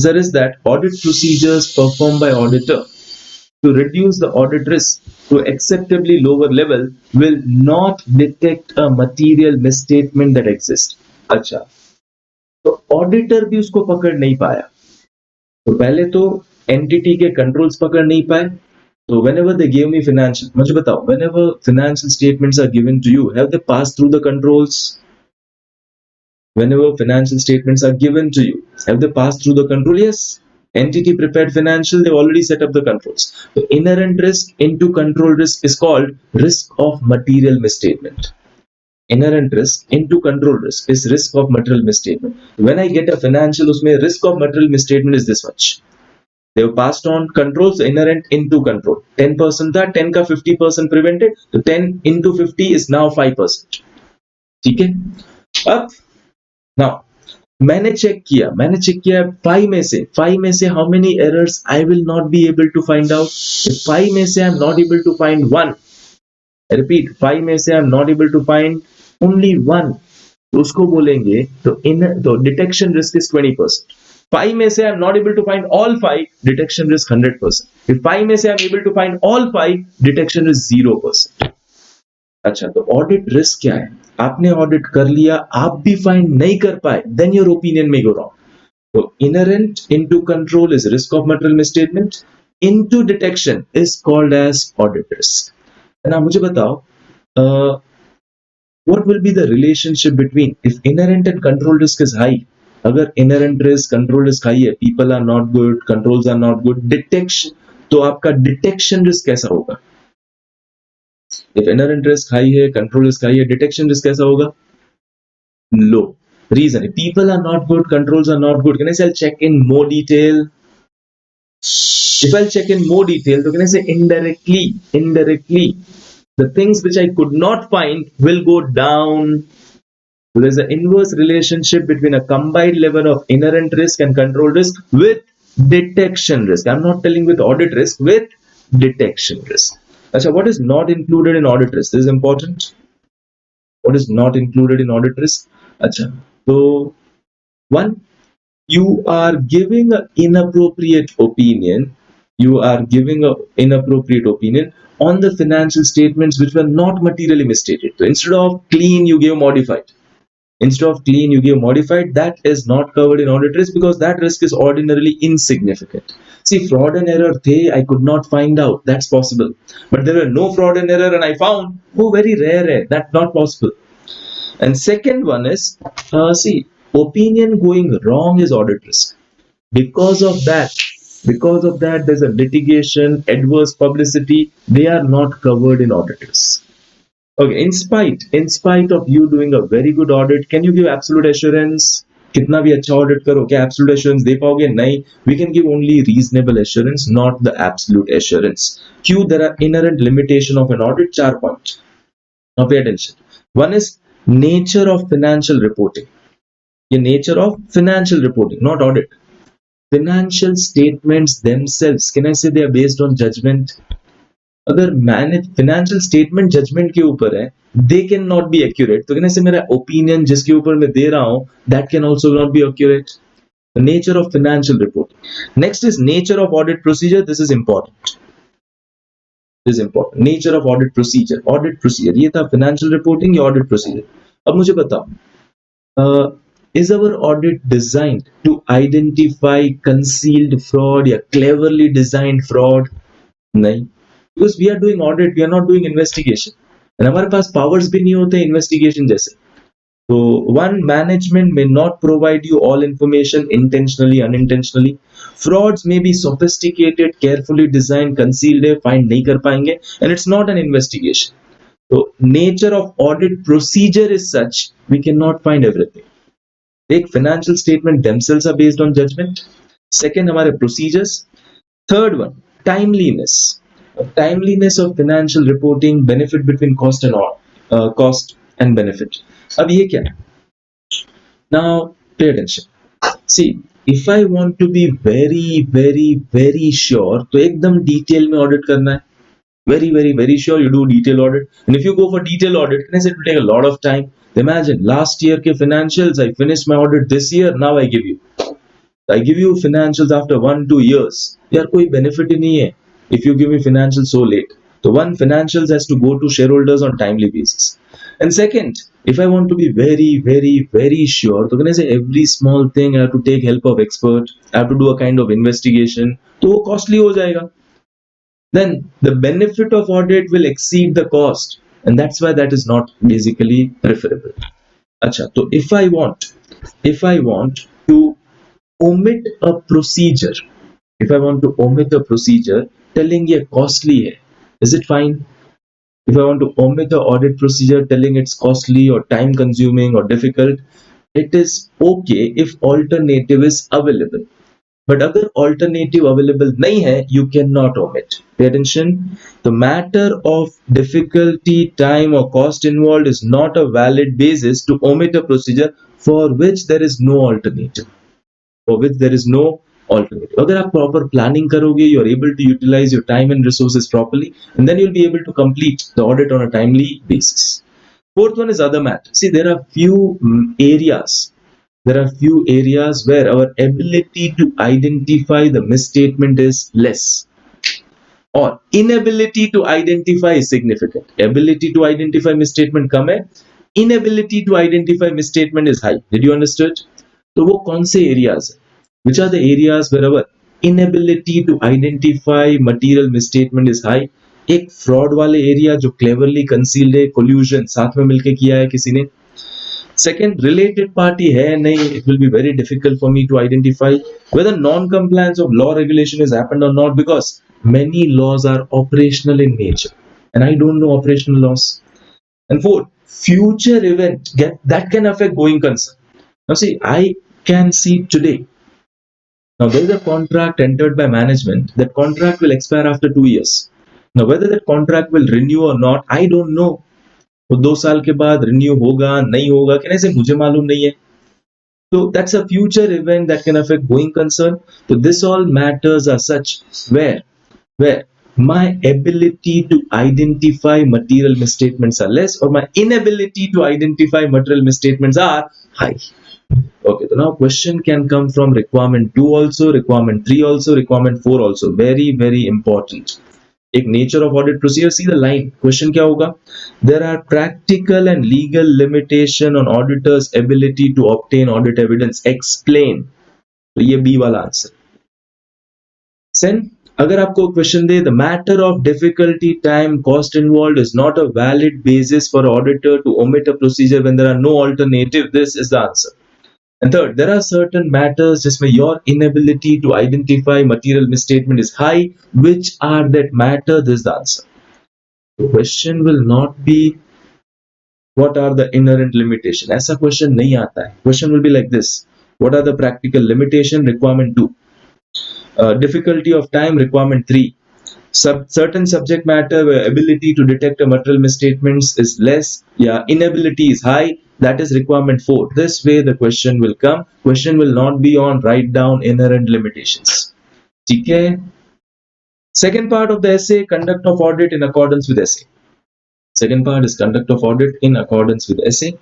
A: a risk that audit procedures performed by auditor to reduce the audit risk to acceptably lower level will not detect a material misstatement that exists. अच्छा, तो auditor भी उसको पकड़ नहीं पाया. तो पहले तो एंटिटी के कंट्रोल्स पकड़ नहीं पाए. तो whenever they gave me financial, मुझे बताओ, whenever financial statements are given to you, have they passed through the controls? Whenever financial statements are given to you, have they passed through the control? Yes. Entity prepared financial, they already set up the controls. The inherent risk into control risk is called risk of material misstatement. Inherent risk into control risk is risk of material misstatement. When I get a financial, usme risk of material misstatement is this much. They have passed on controls, inherent into control. 10% था, 10 का 50% prevented, so 10 into 50 is now 5%. ठीक है? अब now मैंने check किया 5 में से how many errors I will not be able to find out. If 5 में से I am not able to find one, I repeat, 5 में से I am not able to find only one, तो उसको बोलेंगे तो detection risk is 20%. 5 में से I am not able to find all 5, detection risk 100%. If 5 में से I am able to find all 5, detection is 0%. अच्छा, तो ऑडिट रिस्क क्या है? आपने ऑडिट कर लिया, आप भी फाइंड नहीं कर पाए, देन योर ओपिनियन में गो रॉन्ग. तो inherent into control is risk of material misstatement, into detection is called as audit risk. ना मुझे बताओ, what will be the relationship between if inherent and control risk is high? अगर inherent risk, control risk high है, people are not good, controls are not good, detection, तो आपका detection risk कैसा होगा? If inherent risk high है, control risk high है, detection risk कैसा होगा? Low. Reason, if people are not good, controls are not good. Can I say I'll check in more detail? If I'll check in more detail, so can I say indirectly, the things which I could not find will go down. So there's an inverse relationship between a combined level of inherent risk and control risk with detection risk. I'm not telling with audit risk, with detection risk. Achha, what is not included in audit risk? This is important. What is not included in audit risk? Achha, so one, you are giving an inappropriate opinion. You are giving an inappropriate opinion on the financial statements which were not materially misstated. So instead of clean, you gave modified. Instead of clean, you give modified. That is not covered in audit risk because that risk is ordinarily insignificant. See, fraud and error, I could not find out. That's possible. But there were no fraud and error and I found, very rare. That's not possible. And second one is, see, opinion going wrong is audit risk. Because of that, Because of that, there's a litigation, adverse publicity. They are not covered in auditors. Okay, in spite of you doing a very good audit, can you give absolute assurance? कितना भी अच्छा audit करो, क्या absolute assurance दे पाओगे? नहीं. We can give only reasonable assurance, not the absolute assurance. क्यों? There are inherent limitation of an audit. 4 points. Now pay attention. One is nature of financial reporting. The nature of financial reporting, not audit. Financial statements themselves, can I say they are based on judgment? अगर manage financial statement judgement के ऊपर है, they can not be accurate. तो कहने से मेरा opinion जिसके ऊपर मैं दे रहा हूं, that can also not be accurate. Nature of financial reporting. Next is nature of audit procedure. This is important. Nature of audit procedure. Audit procedure ये था फाइनेंशियल रिपोर्टिंग या ऑडिट प्रोसीजर. अब मुझे बताओ, is our audit designed to identify concealed fraud या cleverly designed fraud? नहीं. Because we are doing audit, we are not doing investigation. And हमारे पास powers भी नहीं होते investigation जैसे. So one, management may not provide you all information intentionally, unintentionally. Frauds may be sophisticated, carefully designed, concealed है, find नहीं कर पाएंगे, and it's not an investigation. So nature of audit procedure is such, we cannot find everything. Take financial statement themselves are based on judgment. Second, हमारे procedures. Third one, timeliness. Timeliness of financial reporting, benefit between cost and benefit. अब ये क्या है? Now pay attention. See, if I want to be very very very sure, तो एकदम detail में audit करना है. Very very very sure you do detail audit. And if you go for detail audit, it will take a lot of time. Imagine last year के financials, I finished my audit this year. Now I give you financials after 1-2 years. यार कोई benefit ही नहीं है if you give me financials so late. So one, financials has to go to shareholders on timely basis. And second, if I want to be very very very sure, तो कहने से every small thing I have to take help of expert, I have to do a kind of investigation, तो वो costly हो जाएगा. Then the benefit of audit will exceed the cost, and that's why that is not basically preferable. Acha, so if I want to omit a procedure, telling ये costly है, is it fine? If I want to omit the audit procedure telling it's costly or time consuming or difficult, it is okay if alternative is available. But अगर alternative available नहीं है, you cannot omit. Pay attention. The matter of difficulty, time or cost involved is not a valid basis to omit a procedure for which there is no alternative. अगर आप proper planning करोगे, you are able to utilize your time and resources properly, and then you'll be able to complete the audit on a timely basis. Fourth one is other matters. See, there are few areas where our ability to identify the misstatement is less, or inability to identify is significant. Ability to identify misstatement कम है, inability to identify misstatement is high. Did you understand? तो वो कौन से areas है? Which are the areas where our inability to identify material misstatement is high? एक fraud वाले area जो cleverly concealed है, collusion साथ में मिलके किया है किसी ने. Second, related party है नहीं, it will be very difficult for me to identify whether non-compliance of law regulation has happened or not, because many laws are operational in nature and I don't know operational laws. And fourth, future event that can affect going concern. Now see, I can see today, now there is a contract entered by management. That contract will expire after 2 years. Now whether that contract will renew or not, I don't know. वो 2 साल के बाद renew होगा नहीं होगा, कहने से मुझे मालूम नहीं है. So that's a future event that can affect going concern. So this all matters are such where my ability to identify material misstatements are less, or my inability to identify material misstatements are high. Okay, so now question can come from requirement 2 also, requirement 3 also, requirement 4 also. Very very important. एक nature of audit procedure, see the line. Question क्या होगा? There are practical and legal limitation on auditors' ability to obtain audit evidence. Explain. तो ये B वाला answer. Then अगर आपको question they, the matter of difficulty, time, cost involved is not a valid basis for auditor to omit a procedure when there are no alternative, this is the answer. And third, there are certain matters just where your inability to identify material misstatement is high. Which are that matter? This is the answer. The question will not be what are the inherent limitation. ऐसा question नहीं आता है. Question will be like this. What are the practical limitation? Requirement 2. Difficulty of time, requirement 3. Certain subject matter where ability to detect a material misstatements is less, inability is high, that is requirement 4. This way the question will come. Question will not be on write down inherent limitations. Okay. Second part of the essay, conduct of audit in accordance with essay. Second part is conduct of audit in accordance with essay.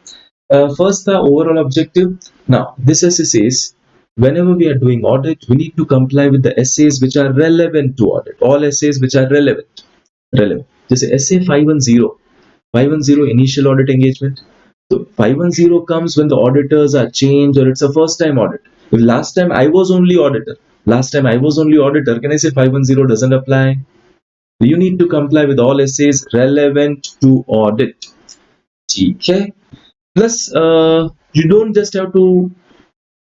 A: First, the overall objective. Now this essay says whenever we are doing audit, we need to comply with the essays which are relevant to audit. All essays which are relevant. Just essay 510 initial audit engagement. So 510 comes when the auditors are changed or it's a first time audit. If last time I was only auditor, can I say 510 doesn't apply? You need to comply with all essays relevant to audit. Okay. Plus you don't just have to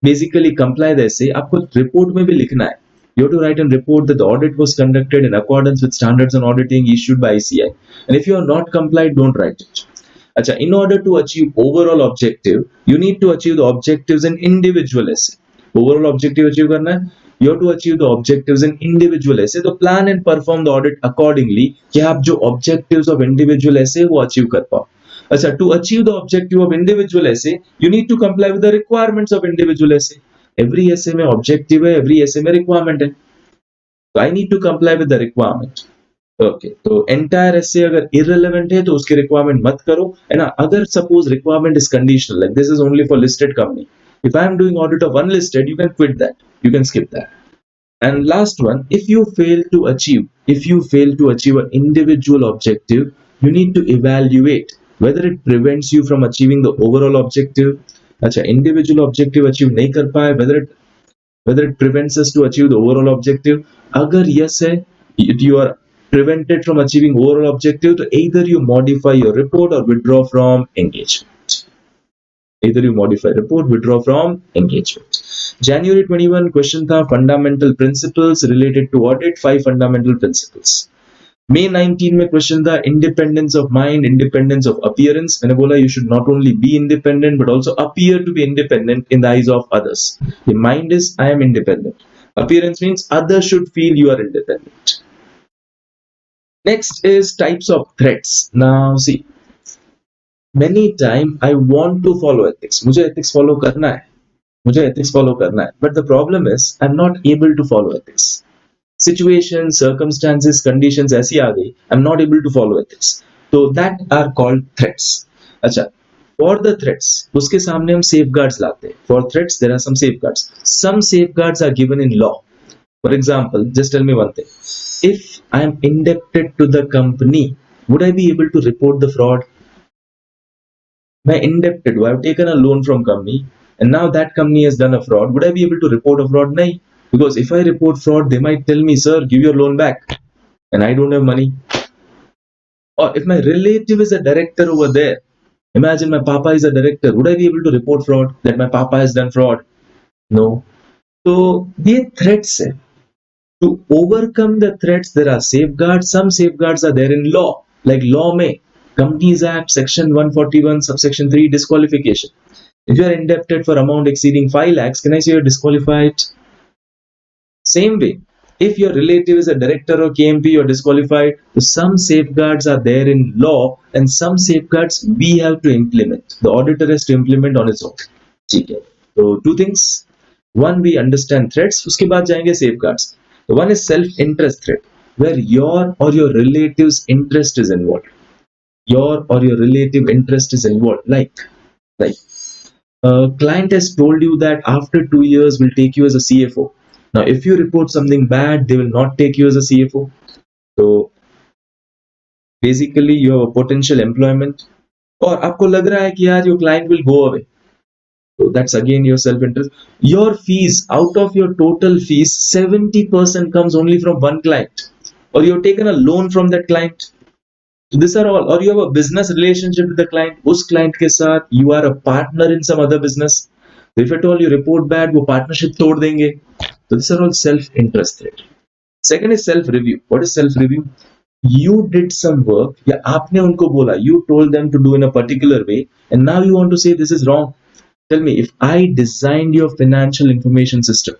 A: basically comply the essay. आपको report में भी लिखना है. You have to write a report that the audit was conducted in accordance with standards on auditing issued by ICI. And if you are not complied, don't write it. Achha, in order to achieve overall objective, you need to achieve the objectives in individual essay. Overall objective achieve करना है. You have to achieve the objectives in individual essay. तो plan and perform the audit accordingly कि आप जो objectives of individual essay वो achieve कर पाओ. Achha, to achieve the objective of individual essay, you need to comply with the requirements of individual essay. Every essay में objective है, every essay में requirement है. So I need to comply with the requirement. Okay, तो entire essay अगर irrelevant है तो उसकी requirement मत करो. है ना? अगर suppose requirement is conditional, like this is only for listed company. If I am doing audit of unlisted, you can quit that. You can skip that. And last one, if you fail to achieve an individual objective, you need to evaluate whether it prevents you from achieving the overall objective. अच्छा, individual objective achieve नहीं कर पाए, whether it prevents us to achieve the overall objective. अगर yes है, you are prevented from achieving overall objective, तो either you modify your report or withdraw from engagement. January 21 question था fundamental principles related to audit, 5 fundamental principles. May 19 में question था independence of mind, independence of appearance. मैंने बोला you should not only be independent but also appear to be independent in the eyes of others. The mind is I am independent. Appearance means others should feel you are independent. Next is types of threats. Now see, many times I want to follow ethics. मुझे ethics follow करना है. But the problem is I'm not able to follow ethics. Situations, circumstances, conditions ऐसी आ गई, I'm not able to follow ethics. So that are called threats. अच्छा, for the threats, उसके सामने हम safeguards लाते हैं. For threats, there are some safeguards. Some safeguards are given in law. For example, just tell me one thing. If I am indebted to the company, would I be able to report the fraud? मैं indebted, I have taken a loan from company, and now that company has done a fraud. Would I be able to report a fraud? नहीं. Because if I report fraud, they might tell me, sir, give your loan back. And I don't have money. Or if my relative is a director over there, imagine my papa is a director, would I be able to report fraud, that my papa has done fraud? No. So, the threats. To overcome the threats, there are safeguards. Some safeguards are there in law. Like law may, Companies Act, Section 141, Subsection 3, disqualification. If you are indebted for amount exceeding 5 lakhs, can I say you are disqualified? Same way, if your relative is a director or KMP, you are disqualified. So some safeguards are there in law and some safeguards we have to implement. The auditor has to implement on its own. So two things. One, we understand threats. उसके बाद जाएंगे safeguards. The one is self-interest threat, where your or your relative's interest is involved. Your or your relative interest is involved. Like a client has told you that after 2 years we'll take you as a CFO. Now, if you report something bad, they will not take you as a CFO. So, basically, you have a potential employment. और आपको लग रहा है कि यार your client will go away. So that's again your self-interest. Your fees, out of your total fees, 70% comes only from one client. Or you've taken a loan from that client. So these are all. Or you have a business relationship with the client. उस client के साथ you are a partner in some other business. If at all you report bad, वो partnership तोड़ देंगे. So these are all self-interest threat. Second is self-review. What is self-review? You did some work, या आपने उनको बोला, you told them to do in a particular way, and now you want to say this is wrong. Tell me, if I designed your financial information system,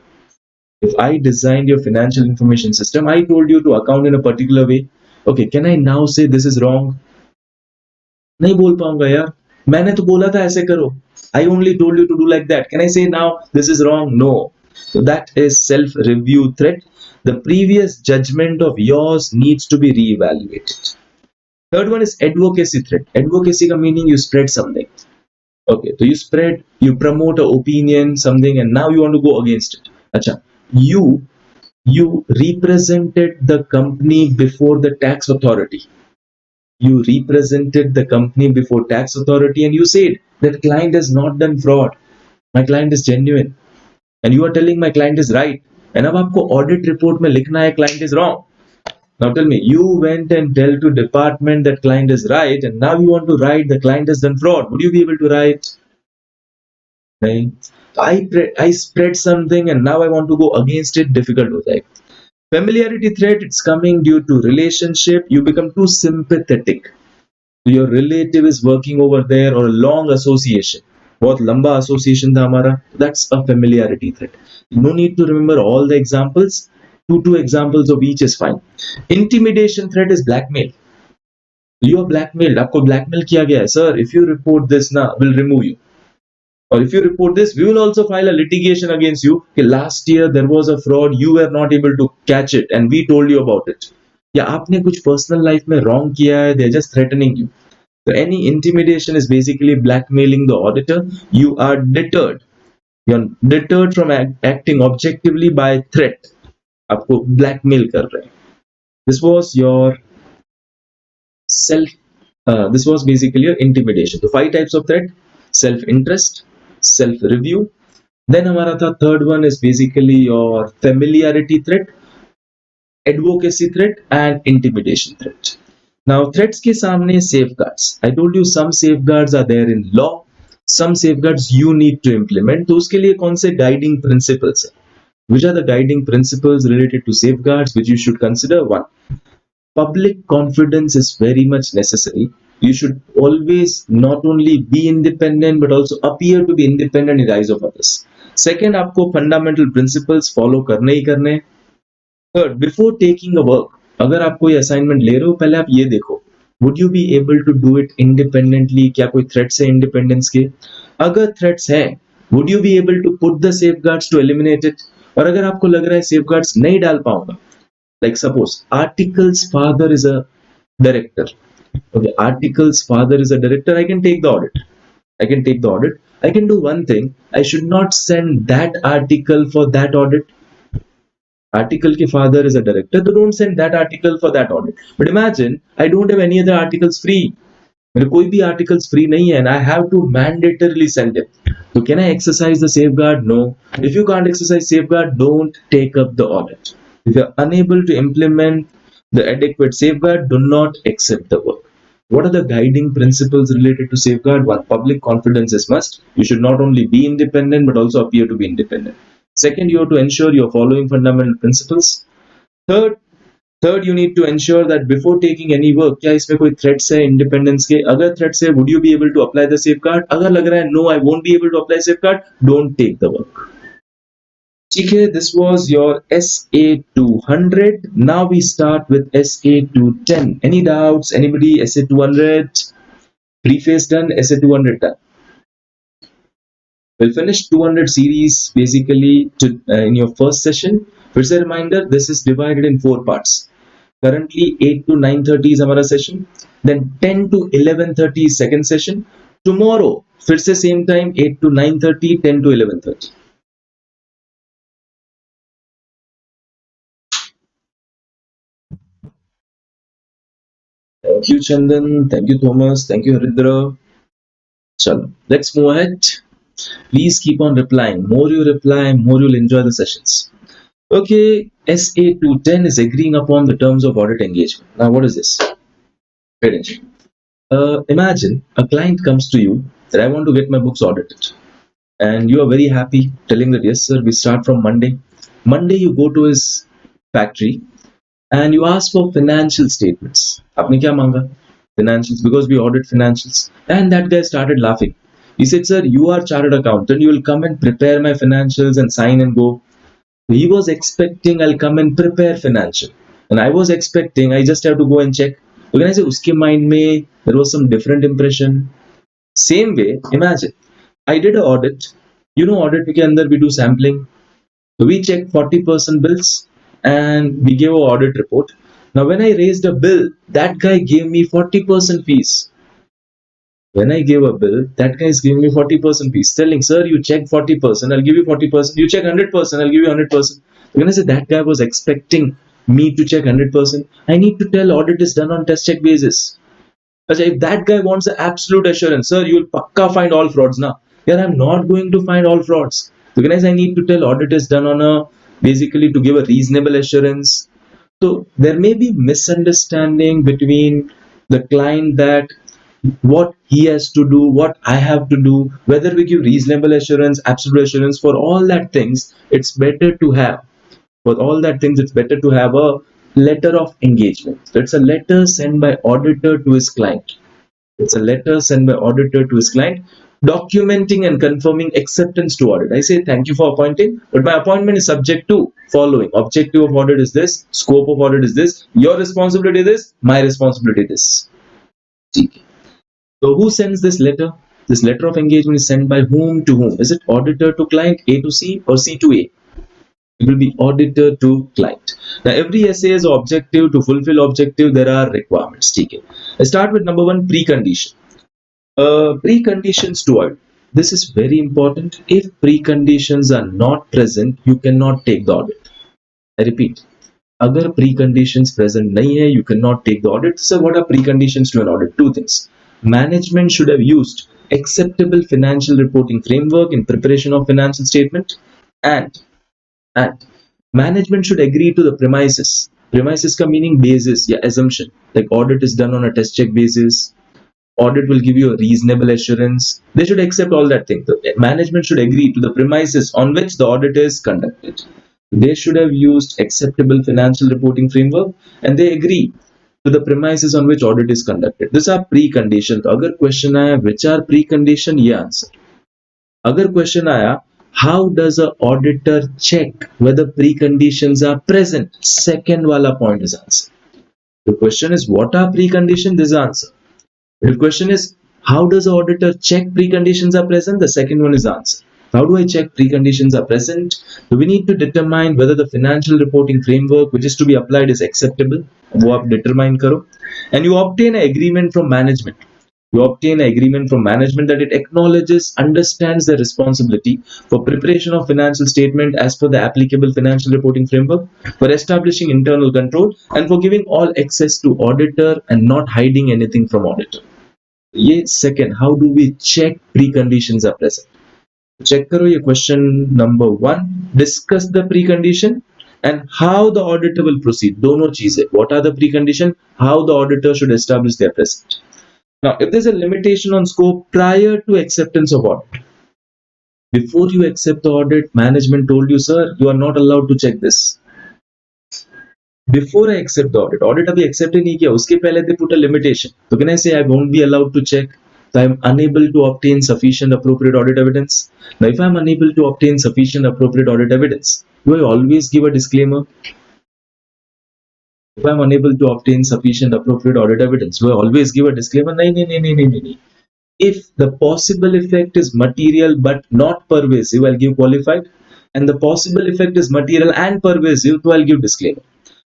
A: I told you to account in a particular way, okay, can I now say this is wrong? नहीं बोल पाऊंगा यार, मैंने तो बोला था ऐसे करो. I only told you to do like that. Can I say now this is wrong? No. So that is self-review threat. The previous judgment of yours needs to be re-evaluated. Third one is advocacy threat. Advocacy का meaning you spread something. Okay, so you promote an opinion, something, and now you want to go against it. Acha, you represented the company before the tax authority. You represented the company before tax authority and you said that client has not done fraud. My client is genuine. And you are telling my client is right. And अब आपको audit report में लिखना है client is wrong. Now tell me, you went and tell to department that client is right and now you want to write the client has done fraud. Would you be able to write? Right? I spread something and now I want to go against it. Difficult हो जाएगा. Familiarity threat, it's coming due to relationship. You become too sympathetic. Your relative is working over there, or a long association. बहुत लंबा association था हमारा. That's a familiarity threat. No need to remember all the examples. Two examples of each is fine. Intimidation threat is blackmail. You are blackmailed. आपको blackmail किया गया है. Sir, if you report this now, we'll remove you. Or if you report this, we will also file a litigation against you. Okay, last year there was a fraud, you were not able to catch it and we told you about it. या आपने कुछ personal life में wrong किया है, they're just threatening you. So any intimidation is basically blackmailing the auditor. You are deterred. You're deterred from acting objectively by threat. आपको blackmail कर रहे हैं. This was your this was basically your intimidation. So 5 types of threat: self-interest, self-review. Then हमारा था third one is basically your familiarity threat, advocacy threat and intimidation threat. Now threats के सामने safeguards. I told you some safeguards are there in law, some safeguards you need to implement. तो उसके लिए कौन से guiding principles हैं? Which are the guiding principles related to safeguards which you should consider? 1. Public confidence is very much necessary. You should always not only be independent but also appear to be independent in the eyes of others. Second, आपको fundamental principles follow करने ही करने. Third, before taking a work, अगर आप कोई assignment ले रहे हो, पहले आप ये देखो, would you be able to do it independently? क्या कोई threats है independence के? अगर threats है, would you be able to put the safeguards to eliminate it? और अगर आपको लग रहा है safeguards नहीं डाल पाऊंगा, like suppose article's father is a director. Okay, article's father is a director. I can take the audit. I can do one thing. I should not send that article for that audit. Article ke father is a director, so don't send that article for that audit. But imagine I don't have any other articles free. मेरे कोई भी articles free नहीं है and I have to mandatorily send it. So can I exercise the safeguard? No. If you can't exercise safeguard, don't take up the audit. If you are unable to implement the adequate safeguard, do not accept the work. What are the guiding principles related to safeguard? 1. Public confidence is must. You should not only be independent but also appear to be independent. Second, you have to ensure you're following fundamental principles. Third, you need to ensure that before taking any work, क्या इसमें कोई threats है independence के? अगर threats है, would you be able to apply the safeguard? अगर लग रहा है no, I won't be able to apply safeguard, don't take the work. Okay, this was your SA 200. Now we start with SA 210. Any doubts? Anybody? SA 200? Preface done, SA 200 done. We'll finish 200 series basically in your first session. First a reminder, this is divided in 4 parts. Currently 8 to 9:30 is our session. Then 10 to 11:30 is second session. Tomorrow, फिर से same time 8 to 9:30, 10 to 11:30. Thank you, Chandan. Thank you, Thomas. Thank you, Haridra. Chalo, let's move ahead. Please keep on replying. More you reply, more you'll enjoy the sessions. Okay, SA 210 is agreeing upon the terms of audit engagement. Now, what is this? Pay attention. Imagine a client comes to you that I want to get my books audited. and you are very happy, telling that yes sir, we start from Monday. Monday you go to his factory and you ask for financial statements. आपने क्या मांगा? Financials, because we audit financials. And that guy started laughing. He said, sir, you are chartered accountant, you will come and prepare my financials and sign and go. He was expecting I'll come and prepare financial, and I was expecting I just have to go and check. So can I say uske mind mein there was some different impression. Same way, imagine I did an audit. You know, audit ke andar we do sampling. So we checked 40% bills and we gave an audit report. Now when I raised a bill, that guy gave me 40% fees. When I gave a bill, that guy is giving me 40% fees, telling, sir, you check 40%, I'll give you 40%. You check 100%, I'll give you 100%. When I said that guy was expecting me to check 100%, I need to tell audit is done on test check basis. If that guy wants the absolute assurance, sir, you will pakka find all frauds now. Yeah, I'm not going to find all frauds. Because I need to tell audit is done on a, basically to give a reasonable assurance. So there may be misunderstanding between the client that what he has to do, what I have to do, whether we give reasonable assurance, absolute assurance, for all that things, it's better to have, for all that things, it's better to have a letter of engagement. So it's a letter sent by auditor to his client. It's a letter sent by auditor to his client, documenting and confirming acceptance to audit. I say thank you for appointing, but my appointment is subject to following. Objective of audit is this, scope of audit is this, your responsibility is this, my responsibility is this. So who sends this letter? This letter of engagement is sent by whom to whom? Is it auditor to client, A to C, or C to A? It will be auditor to client. Now every SA is objective. To fulfill objective, there are requirements. Okay. Let's start with number one, precondition. Preconditions to audit. This is very important. If preconditions are not present, you cannot take the audit. I repeat, agar preconditions present nahi hai, you cannot take the audit. So what are preconditions to an audit? Two things. Management should have used acceptable financial reporting framework in preparation of financial statement, and management should agree to the premises. Premises ka meaning basis, yeah, assumption. Like audit is done on a test check basis. Audit will give you a reasonable assurance. They should accept all that thing. The management should agree to the premises on which the audit is conducted. They should have used acceptable financial reporting framework, and they agree to the premises on which audit is conducted. These are preconditions. Agar question aaya, which are precondition? Ye answer. Agar question aaya, how does an auditor check whether preconditions are present? Second wala point is answer. The question is, what are preconditions? This is answer. The question is, how does the auditor check preconditions are present? The second one is answer. How do I check preconditions are present? So we need to determine whether the financial reporting framework which is to be applied is acceptable. वो आप determine करो. And you obtain an agreement from management. You obtain an agreement from management that it acknowledges, understands the responsibility for preparation of financial statement as per the applicable financial reporting framework, for establishing internal control, and for giving all access to auditor and not hiding anything from auditor. Ye second, how do we check preconditions are present? Check karo ye question number one. Discuss the precondition and how the auditor will proceed. Dono cheeze. What are the precondition? How the auditor should establish their present. Now, if there's a limitation on scope prior to acceptance of audit, before you accept the audit, management told you, sir, you are not allowed to check this. Before I accept the audit abhi accepted nahi kiya, uske pehle they put a limitation. So can I say I won't be allowed to check? So I'm unable to obtain sufficient appropriate audit evidence. Now, if I'm unable to obtain sufficient appropriate audit evidence, do I always give a disclaimer? If I'm unable to obtain sufficient appropriate audit evidence, do I always give a disclaimer? No. If the possible effect is material but not pervasive, I'll give qualified. And the possible effect is material and pervasive, so I'll give disclaimer.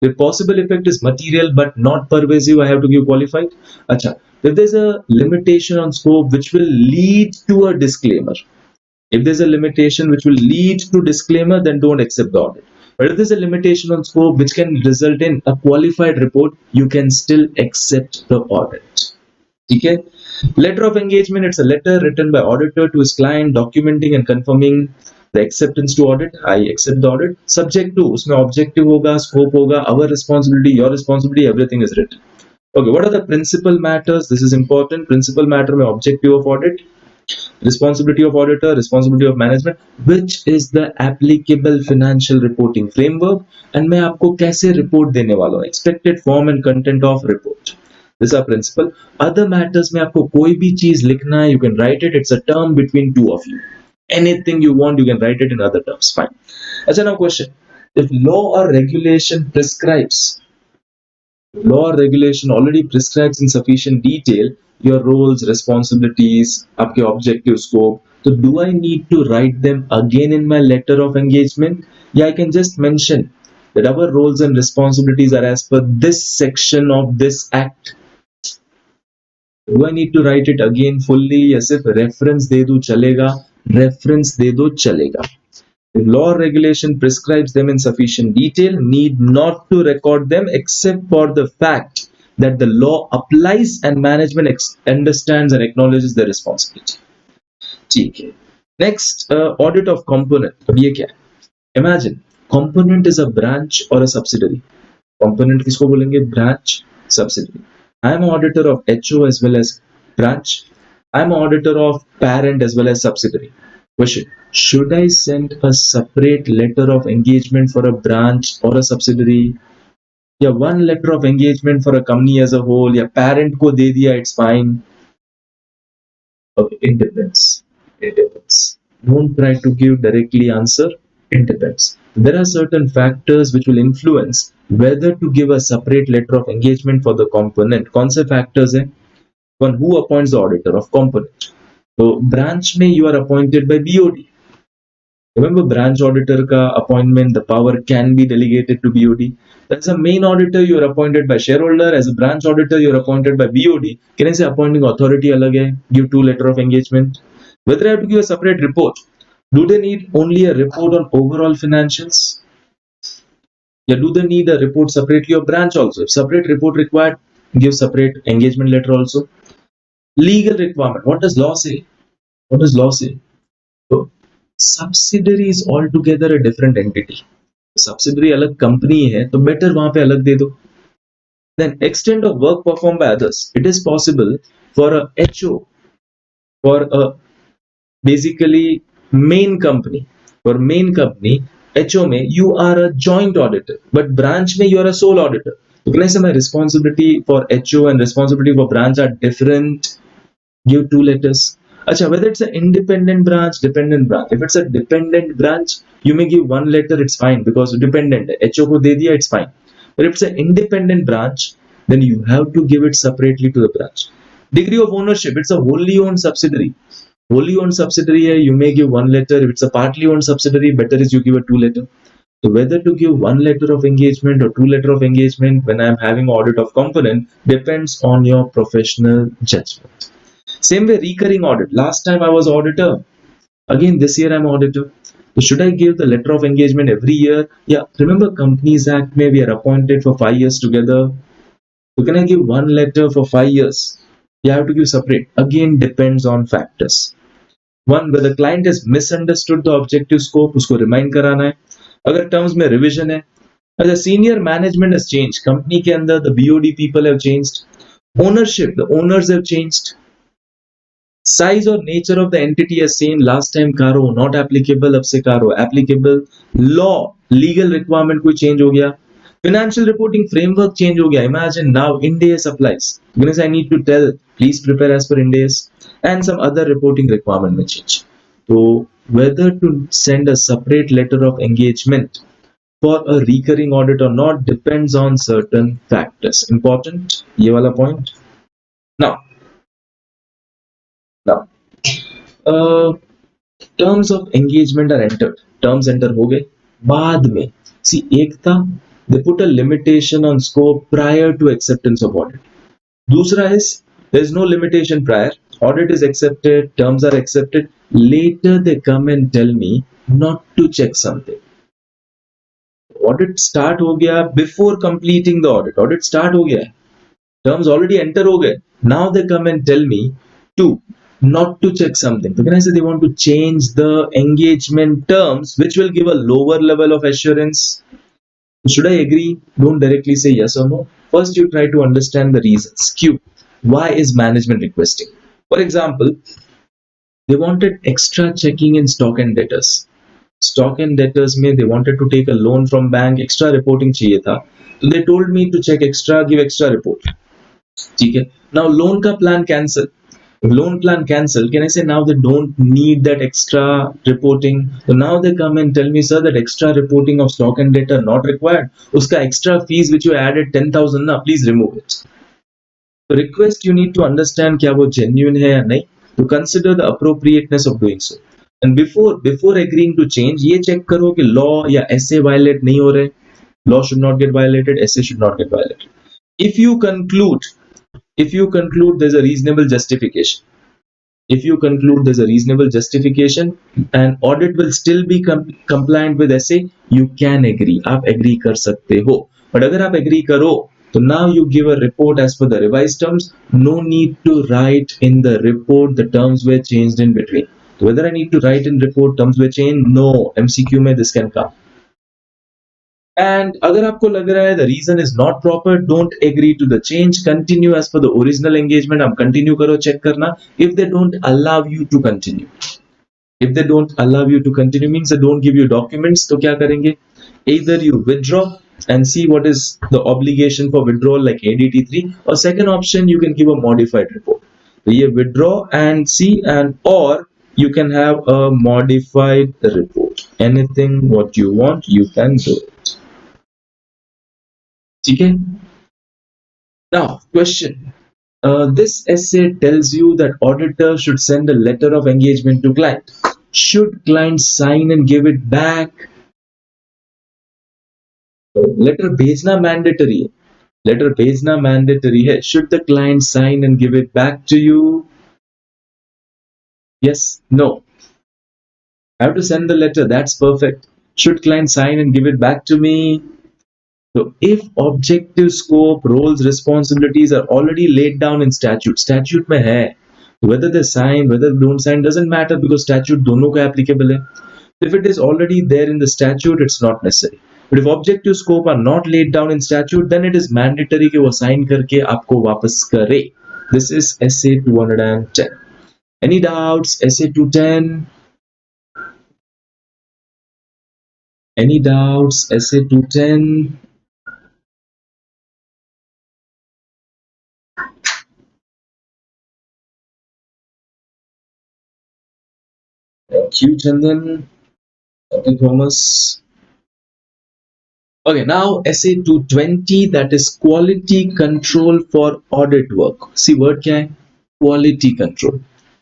A: If possible effect is material but not pervasive, I have to give qualified. Acha. If there's a limitation on scope which will lead to a disclaimer, if there's a limitation which will lead to disclaimer, then don't accept the audit. But if there's a limitation on scope which can result in a qualified report, you can still accept the audit. Okay? Letter of engagement, it's a letter written by auditor to his client documenting and confirming the acceptance to audit. I accept the audit. Subject to, usme objective hoga, scope hoga, our responsibility, your responsibility, everything is written. Okay, what are the principal matters? This is important. Principal matter mein objective of audit. Responsibility of auditor, responsibility of management, which is the applicable financial reporting framework, and मैं आपको कैसे report देने वाला हूँ, expected form and content of report. This is our principle. Other matters में आपको कोई भी चीज लिखना है, you can write it. It's a term between two of you. Anything you want, you can write it in other terms. Fine. अच्छा, now question. If law or regulation already prescribes in sufficient detail your roles, responsibilities, आपके objective scope, so do I need to write them again in my letter of engagement? Yeah, I can just mention that our roles and responsibilities are as per this section of this act. Do I need to write it again fully? या सिर्फ reference दे दूं चलेगा? Reference दे दो चलेगा. If law or regulation prescribes them in sufficient detail, need not to record them except for the fact that the law applies and management understands and acknowledges their responsibility. ठीक है. Next, audit of component. अब ये क्या है? Imagine, component is a branch or a subsidiary. Component किसको बोलेंगे? Branch, subsidiary. I am an auditor of HO as well as branch. I am an auditor of parent as well as subsidiary. Question: should I send a separate letter of engagement for a branch or a subsidiary? या one letter of engagement for a company as a whole, या parent को दे दिया, it's fine. Okay, it depends. It depends. Don't try to give directly answer. It depends. There are certain factors which will influence whether to give a separate letter of engagement for the component. कौन से factors हैं? One, who appoints the auditor of component? So branch में you are appointed by BOD. Remember, branch auditor का appointment, the power can be delegated to BOD. As a main auditor, you are appointed by shareholder. As a branch auditor, you are appointed by BOD. Can I say appointing authority अलग है? Give two letter of engagement. Whether I have to give a separate report. Do they need only a report on overall financials? Yeah, do they need a report separately of branch also? If separate report required, give separate engagement letter also. Legal requirement. What does law say? What does law say? So, subsidiary is altogether a different entity. Subsidiary अलग company है, तो better वहाँ पे अलग दे दो. Then extent of work performed by others. It is possible for a HO, for a basically main company. For main company, HO में you are a joint auditor, but branch में you are a sole auditor. So can I say my responsibility for HO and responsibility for branch are different? Give two letters. Achha, whether it's an independent branch, dependent branch. If it's a dependent branch, you may give one letter, it's fine because dependent है. HO को दे दिया, it's fine. But if it's an independent branch, then you have to give it separately to the branch. Degree of ownership, it's a wholly owned subsidiary. Wholly owned subsidiary है, you may give one letter. If it's a partly owned subsidiary, better is you give a two letter. So whether to give one letter of engagement or two letter of engagement when I am having audit of component depends on your professional judgment. Same way, recurring audit. Last time I was auditor. Again, this year I'm auditor. So should I give the letter of engagement every year? Yeah, remember Companies Act may we are appointed for 5 years together. So can I give one letter for 5 years? You have to give separate. Again, depends on factors. One, whether the client has misunderstood the objective scope, उसको remind कराना है. अगर terms में revision है. As a senior management has changed. Company के अंदर the BOD people have changed. Ownership, the owners have changed. Size or nature of the entity as same. Last time करो not applicable, अब से करो applicable. Law, legal requirement कोई change हो गया. Financial reporting framework change हो गया. Imagine now Ind AS applies. Because I need to tell, please prepare as per Ind AS, and some other reporting requirement may change. So whether to send a separate letter of engagement for a recurring audit or not depends on certain factors. Important, ये वाला point. Now, terms of engagement are entered. Terms enter हो गए. बाद में, see एक था, they put a limitation on scope prior to acceptance of audit. दूसरा is, there is no limitation prior. Audit is accepted, terms are accepted. Later they come and tell me not to check something. Audit start हो गया before completing the audit. Audit start हो गया. Terms already enter हो गए. Now they come and tell me to not to check something. So can I say they want to change the engagement terms, which will give a lower level of assurance? Should I agree? Don't directly say yes or no. First, you try to understand the reasons. Q. Why is management requesting? For example, They wanted extra checking in stock and debtors. Stock and debtors में they wanted to take a loan from bank, extra reporting चाहिए था. So they told me to check extra, give extra report. ठीक है. Now loan का plan cancel. If loan plan cancel, can I say now they don't need that extra reporting? So now they come and tell me, sir, that extra reporting of stock and debtor not required. Uska extra fees which you added 10,000 na, please remove it. So request you need to understand क्या वो genuine है या नहीं. To consider the appropriateness of doing so. And before agreeing to change, ये check करो कि law या essay violate नहीं हो रहे. Law should not get violated, essay should not get violated. If you conclude there's a reasonable justification, and audit will still be compliant with essay, you can agree. आप agree कर सकते हो. But अगर आप agree करो, so now you give a report as per the revised terms. No need to write in the report the terms were changed in between. So whether I need to write in report terms were changed, no. MCQ में this can come. And अगर आपको लग रहा है the reason is not proper, don't agree to the change. Continue as per the original engagement. आप continue करो, check करना. If they don't allow you to continue, means they don't give you documents, तो क्या करेंगे? Either you withdraw and see what is the obligation for withdrawal like ADT3, or second option you can give a modified report. So you withdraw and see, and or you can have a modified report. Anything what you want, you can do it. Okay. Now question, this essay tells you that auditor should send a letter of engagement to client. Should client sign and give it back? Letter भेजना mandatory है. Should the client sign and give it back to you? Yes, no. I have to send the letter, that's perfect. Should client sign and give it back to me? So if objective scope, roles, responsibilities are already laid down in statute में है, whether they sign, whether they don't sign, doesn't matter, because statute दोनों का applicable है. If it is already there in the statute, it's not necessary. But if objective scope are not laid down in statute, then it is mandatory कि वो sign करके आपको वापस करे. This is essay 210. Any doubts? Essay 210. Any doubts? Essay 210. Thank you, Chandan. Thank you, Thomas. Okay, now essay 220, that is quality control for audit work. See word क्या है? Quality control.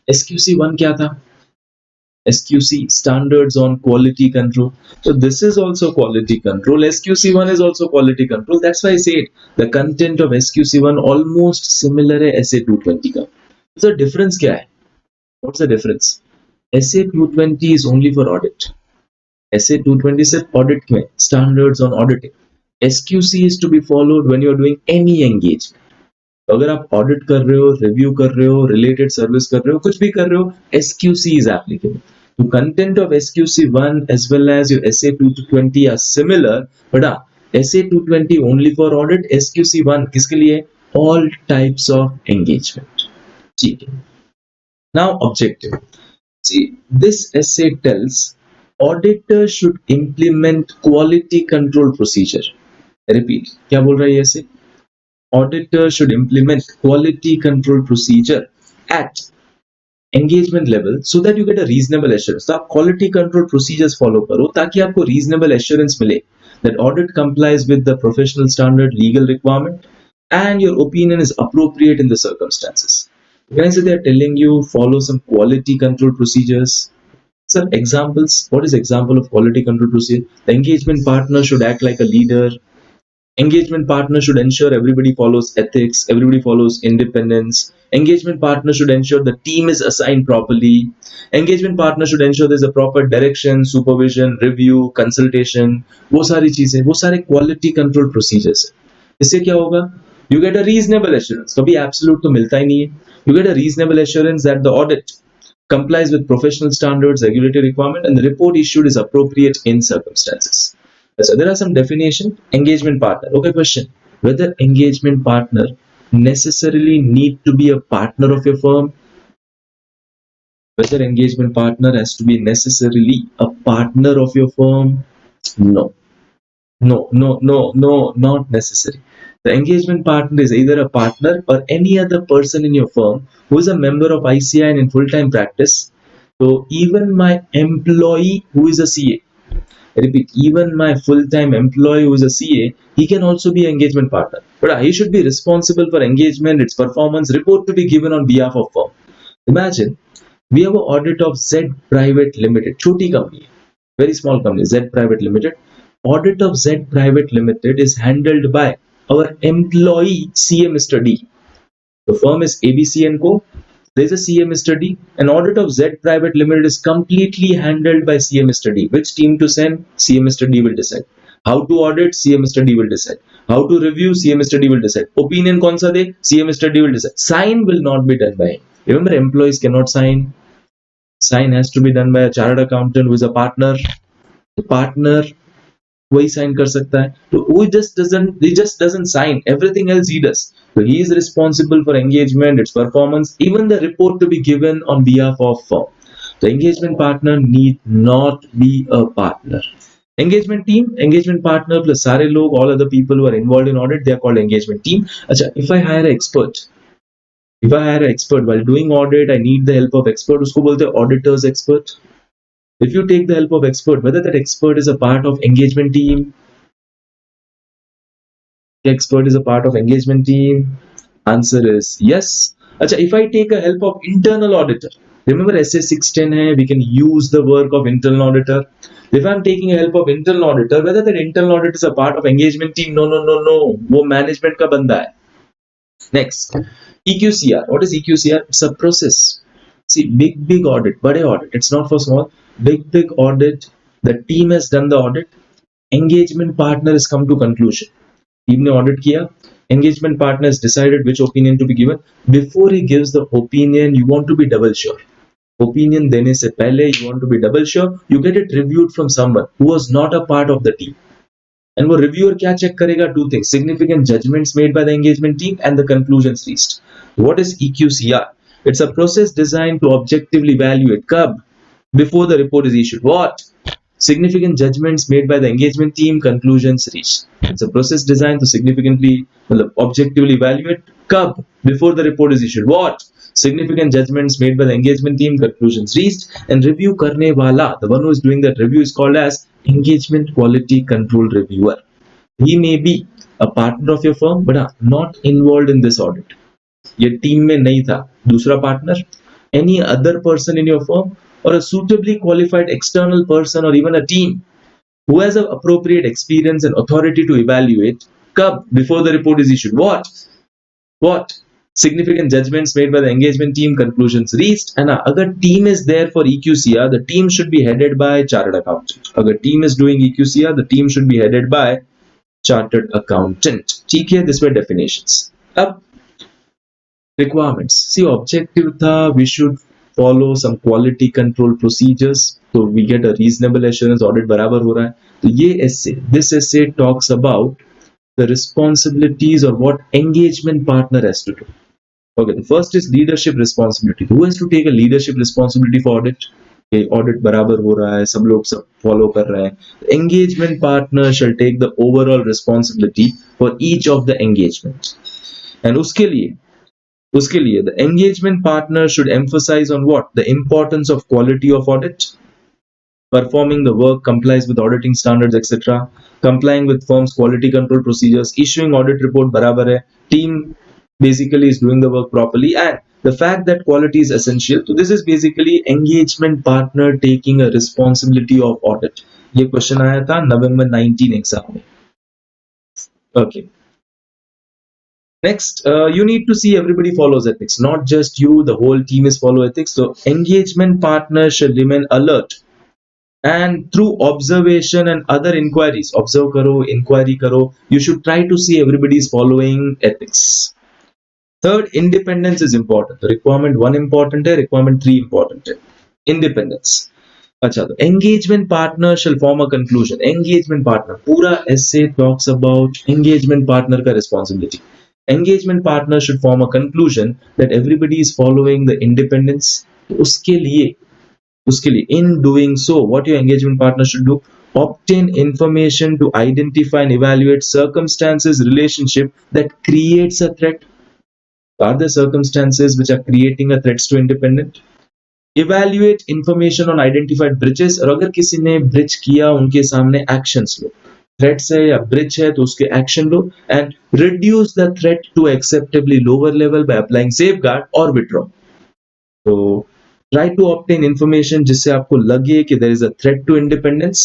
A: SQC1 क्या था? SQC, standards on quality control. So this is also quality control. SQC1 is also quality control. That's why I said the content of SQC1 almost similar है essay 220 का. So the difference क्या है? What's the difference? Essay 220 is only for audit. Essay 220 सिर्फ audit में, standards on auditing. SQC is to be followed when you are doing any engagement. तो अगर आप audit कर रहे हो, review कर रहे हो, related service कर रहे हो, कुछ भी कर रहे हो, SQC is applicable. The content of SQC1 as well as your Essay 220 are similar, but Essay 220 only for audit, SQC1 किसके लिए? All types of engagement. ठीक है. Now objective. See, this essay tells auditor should implement quality control procedure. Repeat, क्या बोल रहा है ये essay? Auditor should implement quality control procedure at engagement level so that you get a reasonable assurance. तो आप quality control procedures follow करो ताकि आपको reasonable assurance मिले that audit complies with the professional standard, legal requirement, and your opinion is appropriate in the circumstances. When I say they are telling you follow some quality control procedures, some examples. What is example of quality control procedure? The engagement partner should act like a leader. Engagement partner should ensure everybody follows ethics, everybody follows independence. Engagement partner should ensure the team is assigned properly. Engagement partner should ensure there's a proper direction, supervision, review, consultation. वो सारी चीजें, वो सारे quality control procedures. इससे क्या होगा? You get a reasonable assurance. कभी absolute तो मिलता ही नहीं है. You get a reasonable assurance that the audit complies with professional standards, regulatory requirement, and the report issued is appropriate in circumstances. So there are some definition. Engagement partner. Okay, question. Whether engagement partner necessarily need to be a partner of your firm? Whether engagement partner has to be necessarily a partner of your firm? No. No, not necessary. The engagement partner is either a partner or any other person in your firm who is a member of ICI and in full-time practice. So even my employee who is a CA, I repeat, even my full-time employee who is a CA, he can also be an engagement partner. But he should be responsible for engagement, its performance, report to be given on behalf of firm. Imagine we have an audit of Z Private Limited, choti company, very small company, Z Private Limited. Audit of Z Private Limited is handled by our employee CA Mr. D. The firm is ABC & Co. There is a CA Mr. D. An audit of Z Private Limited is completely handled by CA Mr. D. Which team to send? CA Mr. D will decide. How to audit? CA Mr. D will decide. How to review? CA Mr. D will decide. Opinion kaun sa de? CA Mr. D will decide. Sign will not be done by him. Remember, employees cannot sign. Sign has to be done by a chartered accountant who is a partner. The partner वही sign कर सकता है. So he just doesn't sign. Everything else he does. So he is responsible for engagement, its performance, even the report to be given on behalf of firm. The engagement partner need not be a partner. Engagement team, engagement partner plus सारे लोग, all other people who are involved in audit, they are called engagement team. अच्छा, if I hire an expert while doing audit, I need the help of expert. उसको बोलते हैं auditors expert. If you take the help of expert, whether that expert is a part of engagement team, answer is yes. Acha, if I take a help of internal auditor, remember SA 610 hai, we can use the work of internal auditor. If I'm taking a help of internal auditor, whether that internal auditor is a part of engagement team, no, वो management का बंदा है. Next, EQCR. What is EQCR? It's a process. See, big audit, bade audit. It's not for small. Big audit. The team has done the audit. Engagement partner has come to conclusion. Team ने audit किया. Engagement partner has decided which opinion to be given. Before he gives the opinion, you want to be double sure. Opinion देने से पहले, you want to be double sure. You get it reviewed from someone who was not a part of the team. And वो reviewer क्या check करेगा? Two things: significant judgments made by the engagement team and the conclusions reached. What is EQCR? It's a process designed to objectively evaluate कब? Before the report is issued. What? Significant judgments made by the engagement team, conclusions reached. It's a process designed to significantly, objectively evaluate कब? Before the report is issued. What? Significant judgments made by the engagement team, conclusions reached. And review करने वाला, the one who is doing that review, is called as engagement quality control reviewer. He may be a partner of your firm, but not involved in this audit. ये team में नहीं था, दूसरा partner, any other person in your firm, or a suitably qualified external person, or even a team who has an appropriate experience and authority to evaluate कब? Before the report is issued. What? Significant judgments made by the engagement team, conclusions reached. And अगर team is there for EQCR, the team should be headed by chartered accountant. अगर team is doing EQCR, the team should be headed by chartered accountant. ठीक है, this were definitions. अब requirements. See, objective था, we should follow some quality control procedures, so we get a reasonable assurance audit बराबर हो रहा है. तो ये this essay talks about the responsibilities or what engagement partner has to do. Okay, the first is leadership responsibility. Who has to take a leadership responsibility for audit? Okay, audit बराबर हो रहा है, सब लोग सब follow कर रहे हैं. Engagement partner shall take the overall responsibility for each of the engagements. And उसके लिए the engagement partner should emphasize on what? The importance of quality of audit, performing the work complies with auditing standards, etc., complying with firm's quality control procedures, issuing audit report barabar hai, team basically is doing the work properly, and the fact that quality is essential. So this is basically engagement partner taking a responsibility of audit. ये question आया था November 19 exam में. Okay. Next, you need to see everybody follows ethics, not just you, the whole team is follow ethics. So engagement partner should remain alert, and through observation and other inquiries, observe karo, inquiry karo, you should try to see everybody is following ethics. Third, independence is important. The requirement 1 important hai, requirement 3 important hai. Independence. अच्छा, तो engagement partner shall form a conclusion. Engagement partner, पूरा essay talks about engagement partner का responsibility. Engagement partner should form a conclusion that everybody is following the independence, तो उसके लिए in doing so, what your engagement partner should do: obtain information to identify and evaluate circumstances relationship that creates a threat. Are there circumstances which are creating a threats to independent? Evaluate information on identified breaches, और अगर किसी ने bridge किया उनके सामने actions लो, threats है या bridge है तो उसके एक्शन लो, and reduce the threat to acceptably lower level by applying safeguard और विड्रॉ. तो try to obtain information जिससे आपको लगे कि there is a threat to independence.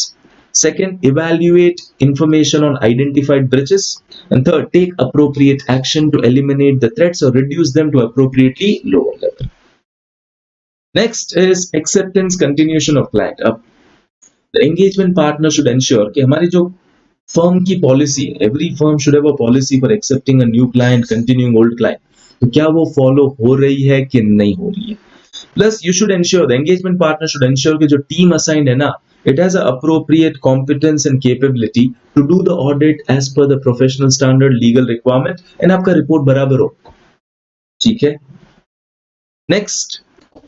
A: Second, evaluate information on identified breaches. And third, take appropriate action to eliminate the threats or reduce them to appropriately lower level. Next is acceptance continuation of client. अब the engagement partner should ensure कि हमारी जो firm की policy है, every firm should have a policy for accepting a new client, continuing old client. तो क्या वो follow हो रही है कि नहीं हो रही है? Plus, you should ensure, the engagement partner should ensure कि जो team assigned है ना, it has a appropriate competence and capability to do the audit as per the professional standard, legal requirement, and आपका report बराबर हो. ठीक है? Next,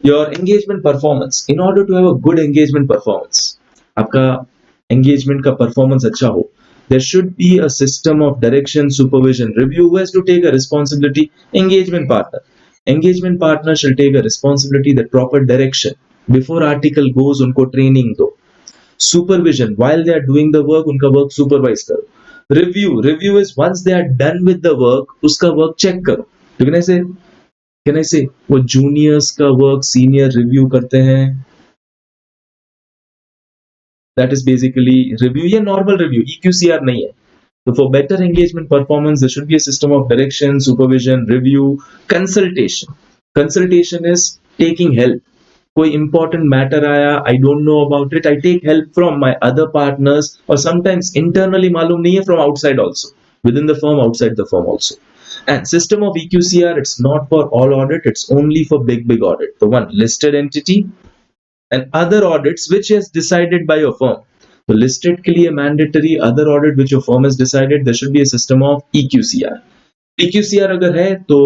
A: your engagement performance. In order to have a good engagement performance, आपका engagement का performance अच्छा हो, there should be a system of direction, supervision, review. Who has to take a responsibility? Engagement partner. Engagement partner shall take a responsibility, that proper direction. Before article goes, उनको training दो. Supervision, while they are doing the work, उनका work supervise करो. Review is once they are done with the work, उसका work check करो. तो can I say वो juniors का work senior review करते हैं. That is basically review. ये normal review, EQCR नहीं है. So for better engagement performance, there should be a system of direction, supervision, review, consultation. Consultation is taking help. कोई important matter आया, I don't know about it, I take help from my other partners, or sometimes internally मालूम नहीं है, from outside also, within the firm, outside the firm also. And system of EQCR, it's not for all audit, it's only for big audit. The one listed entity and other audits which is decided by your firm. तो listed के लिए mandatory, other audit which your firm has decided, there should be a system of EQCR. EQCR अगर है तो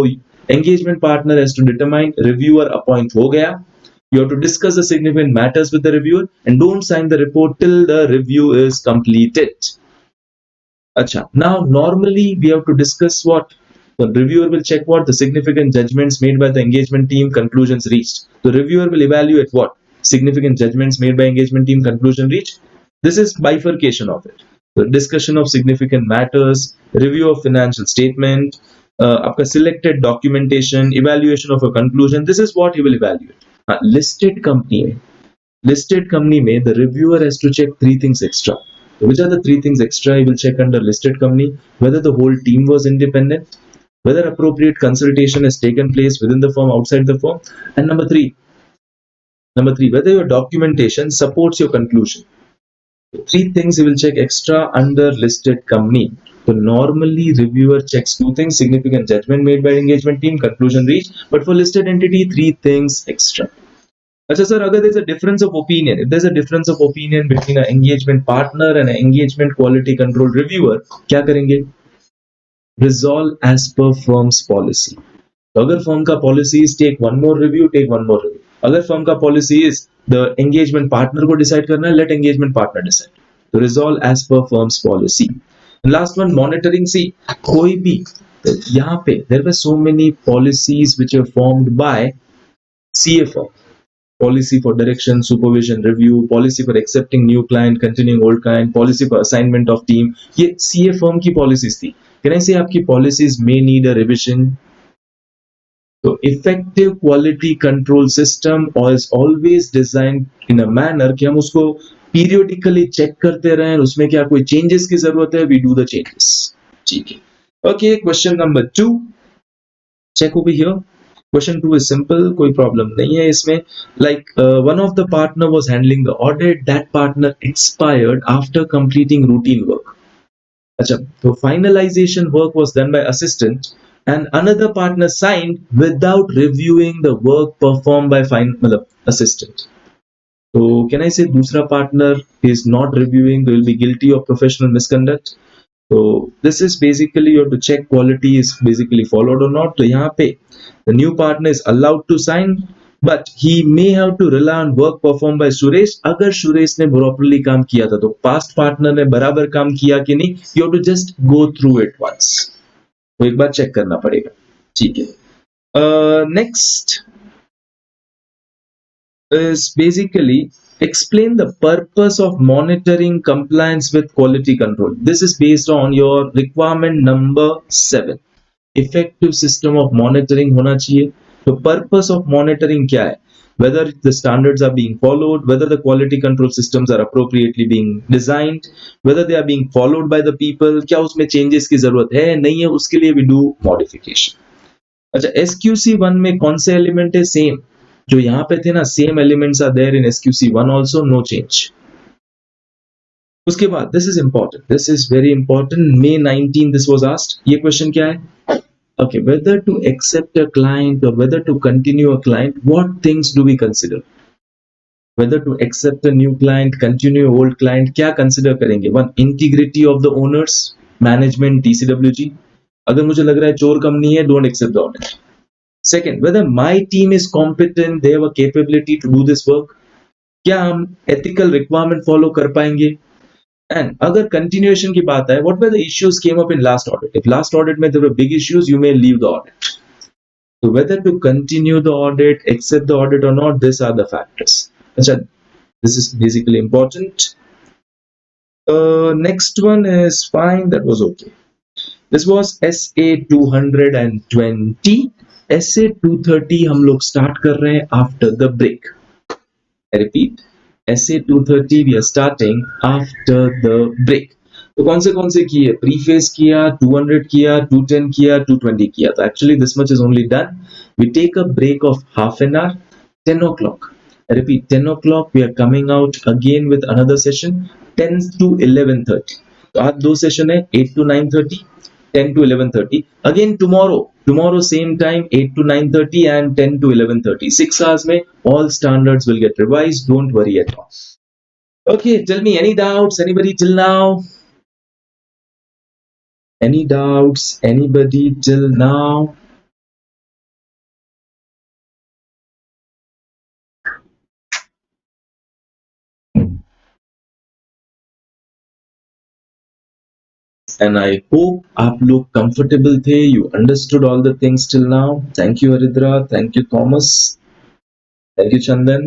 A: engagement partner has to determine, reviewer appoint हो गया, you have to discuss the significant matters with the reviewer and don't sign the report till the review is completed. अच्छा, now normally we have to discuss what? The reviewer will check what? The significant judgments made by the engagement team, conclusions reached. The reviewer will evaluate what? Significant judgments made by engagement team, conclusion reached. This is bifurcation of it. The discussion of significant matters, review of financial statement, आपका selected documentation, evaluation of a conclusion. This is what he will evaluate. Listed company में the reviewer has to check three things extra. Which are the three things extra he will check under listed company? Whether the whole team was independent, whether appropriate consultation has taken place within the firm, outside the firm, and number three, whether your documentation supports your conclusion. Three things he will check extra under listed company. So normally reviewer checks two things: significant judgment made by engagement team, conclusion reached. But for listed entity, three things extra. अच्छा sir, अगर there's a difference of opinion, if there's a difference of opinion between an engagement partner and an engagement quality control reviewer, क्या करेंगे? Resolve as per firm's policy. तो अगर firm का policy is take one more review, take one more review. अगर firm का policy is the engagement partner को decide करना है, let engagement partner decide. तो resolve as per firm's policy. And last one, monitoring. See, कोई भी यहाँ पे there were so many policies which were formed by CA firm. Policy for direction, supervision, review, policy for accepting new client, continuing old client, policy for assignment of team. ये CA firm की policies थी. Can I say आपकी policies may need a revision? So effective quality control system is always designed in a manner कि हम उसको periodically check करते रहें, उसमें क्या कोई changes की जरूरत है, we do the changes. ठीक है. Okay, question number 2. Check over here. Question 2 is simple, कोई problem नहीं है इसमें. Like one of the partner was handling the audit, that partner expired after completing routine work. अच्छा, तो finalization work was done by assistant and another partner signed without reviewing the work performed by assistant. So can I say दूसरा partner is not reviewing, they will be guilty of professional misconduct. So this is basically you have to check quality is basically followed or not. तो यहाँ पे the new partner is allowed to sign but he may have to rely on work performed by Suresh. अगर सुरेश ने properly काम किया था तो past partner ने बराबर काम किया कि नहीं, you have to just go through it once. तो एक बार चेक करना पड़ेगा, ठीक है. Next is basically explain the purpose of monitoring compliance with quality control. This is based on your requirement number 7. Effective system of monitoring होना चाहिए. तो purpose of monitoring क्या है? Whether the standards are being followed, whether the quality control systems are appropriately being designed, whether they are being followed by the people, क्या उसमें changes की जरूरत है नहीं है, उसके लिए we do modification. अच्छा, SQC1 में कौन से एलिमेंट है? सेम जो यहाँ पे थे ना, same elements are there in SQC1 also, no change. उसके बाद this is important, this is very important. May 19 this was asked. ये क्वेश्चन क्या है? Okay, whether to accept a client or whether to continue a client, what things do we consider? Whether to accept a new client, continue old client, क्या consider करेंगे? One, integrity of the owners, management, TCWG. अगर मुझे लग रहा है चोर कम नहीं है, don't accept the audit. Second, whether my team is competent, they have a capability to do this work. क्या हम ethical requirement follow कर पाएंगे? And अगर continuation की बात है, what were the issues came up in last audit? If last audit में there were big issues, you may leave the audit. So whether to continue the audit, accept the audit or not, these are the factors. अच्छा, this is basically important. Next one is fine, that was okay. This was SA 220. SA 230 हम लोग start कर रहे हैं after the break. I repeat. SA 230 we are starting after the break. तो कौन से किए? Preface किया, 200 किया, 210 किया, 220 किया. तो actually this much is only done. We take a break of half an hour. 10 o'clock. I repeat, 10 o'clock we are coming out again with another session. 10 to 11:30. तो आज दो सेशन है, 8 to 9:30, 10 to 11:30. Again tomorrow same time, 8 to 9:30 and 10 to 11:30. 6 hours में all standards will get revised. Don't worry at all. Okay, tell me any doubts? Anybody till now? Any doubts? Anybody till now? And I hope आप लोग comfortable थे. You understood all the things till now. Thank you Aridra. Thank you Thomas. Thank you Chandan.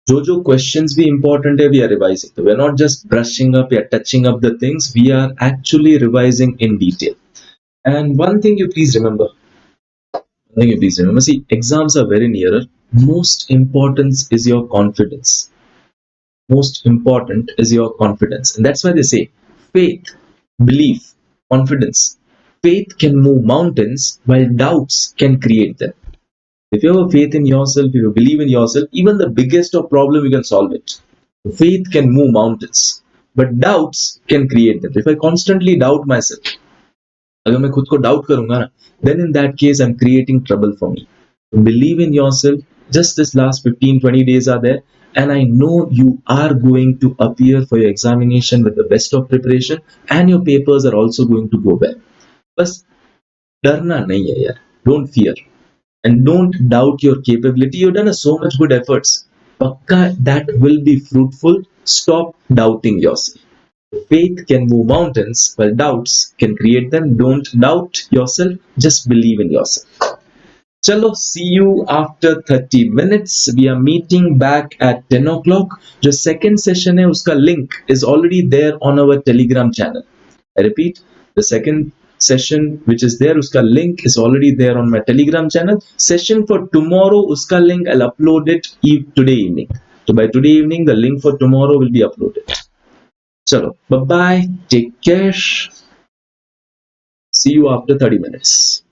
A: जो questions भी important है, we are revising. So we are not just brushing up or touching up the things. We are actually revising in detail. And one thing you please remember. See, exams are very nearer. Most important is your confidence. Most important is your confidence. And that's why they say faith, belief, confidence. Faith can move mountains while doubts can create them. If you have a faith in yourself, if you believe in yourself, even the biggest of problem, you can solve it. Faith can move mountains, but doubts can create them. If I constantly doubt myself, अगर मैं खुद को doubt करूंगा ना, then in that case I'm creating trouble for me. Believe in yourself. Just this last 15-20 days are there, and I know you are going to appear for your examination with the best of preparation, and your papers are also going to go well. बस डरना नहीं है यार. Don't fear. And don't doubt your capability. You've done so much good efforts. Pakka that will be fruitful. Stop doubting yourself. Faith can move mountains, while doubts can create them. Don't doubt yourself. Just believe in yourself. Chalo, see you after 30 minutes. We are meeting back at 10 o'clock. The second session hai, uska link is already there on our Telegram channel. I repeat, the second session which is there, uska link is already there on my Telegram channel. Session for tomorrow, uska link I'll upload it today evening. So by today evening, the link for tomorrow will be uploaded. Chalo, bye bye. Take care. See you after 30 minutes.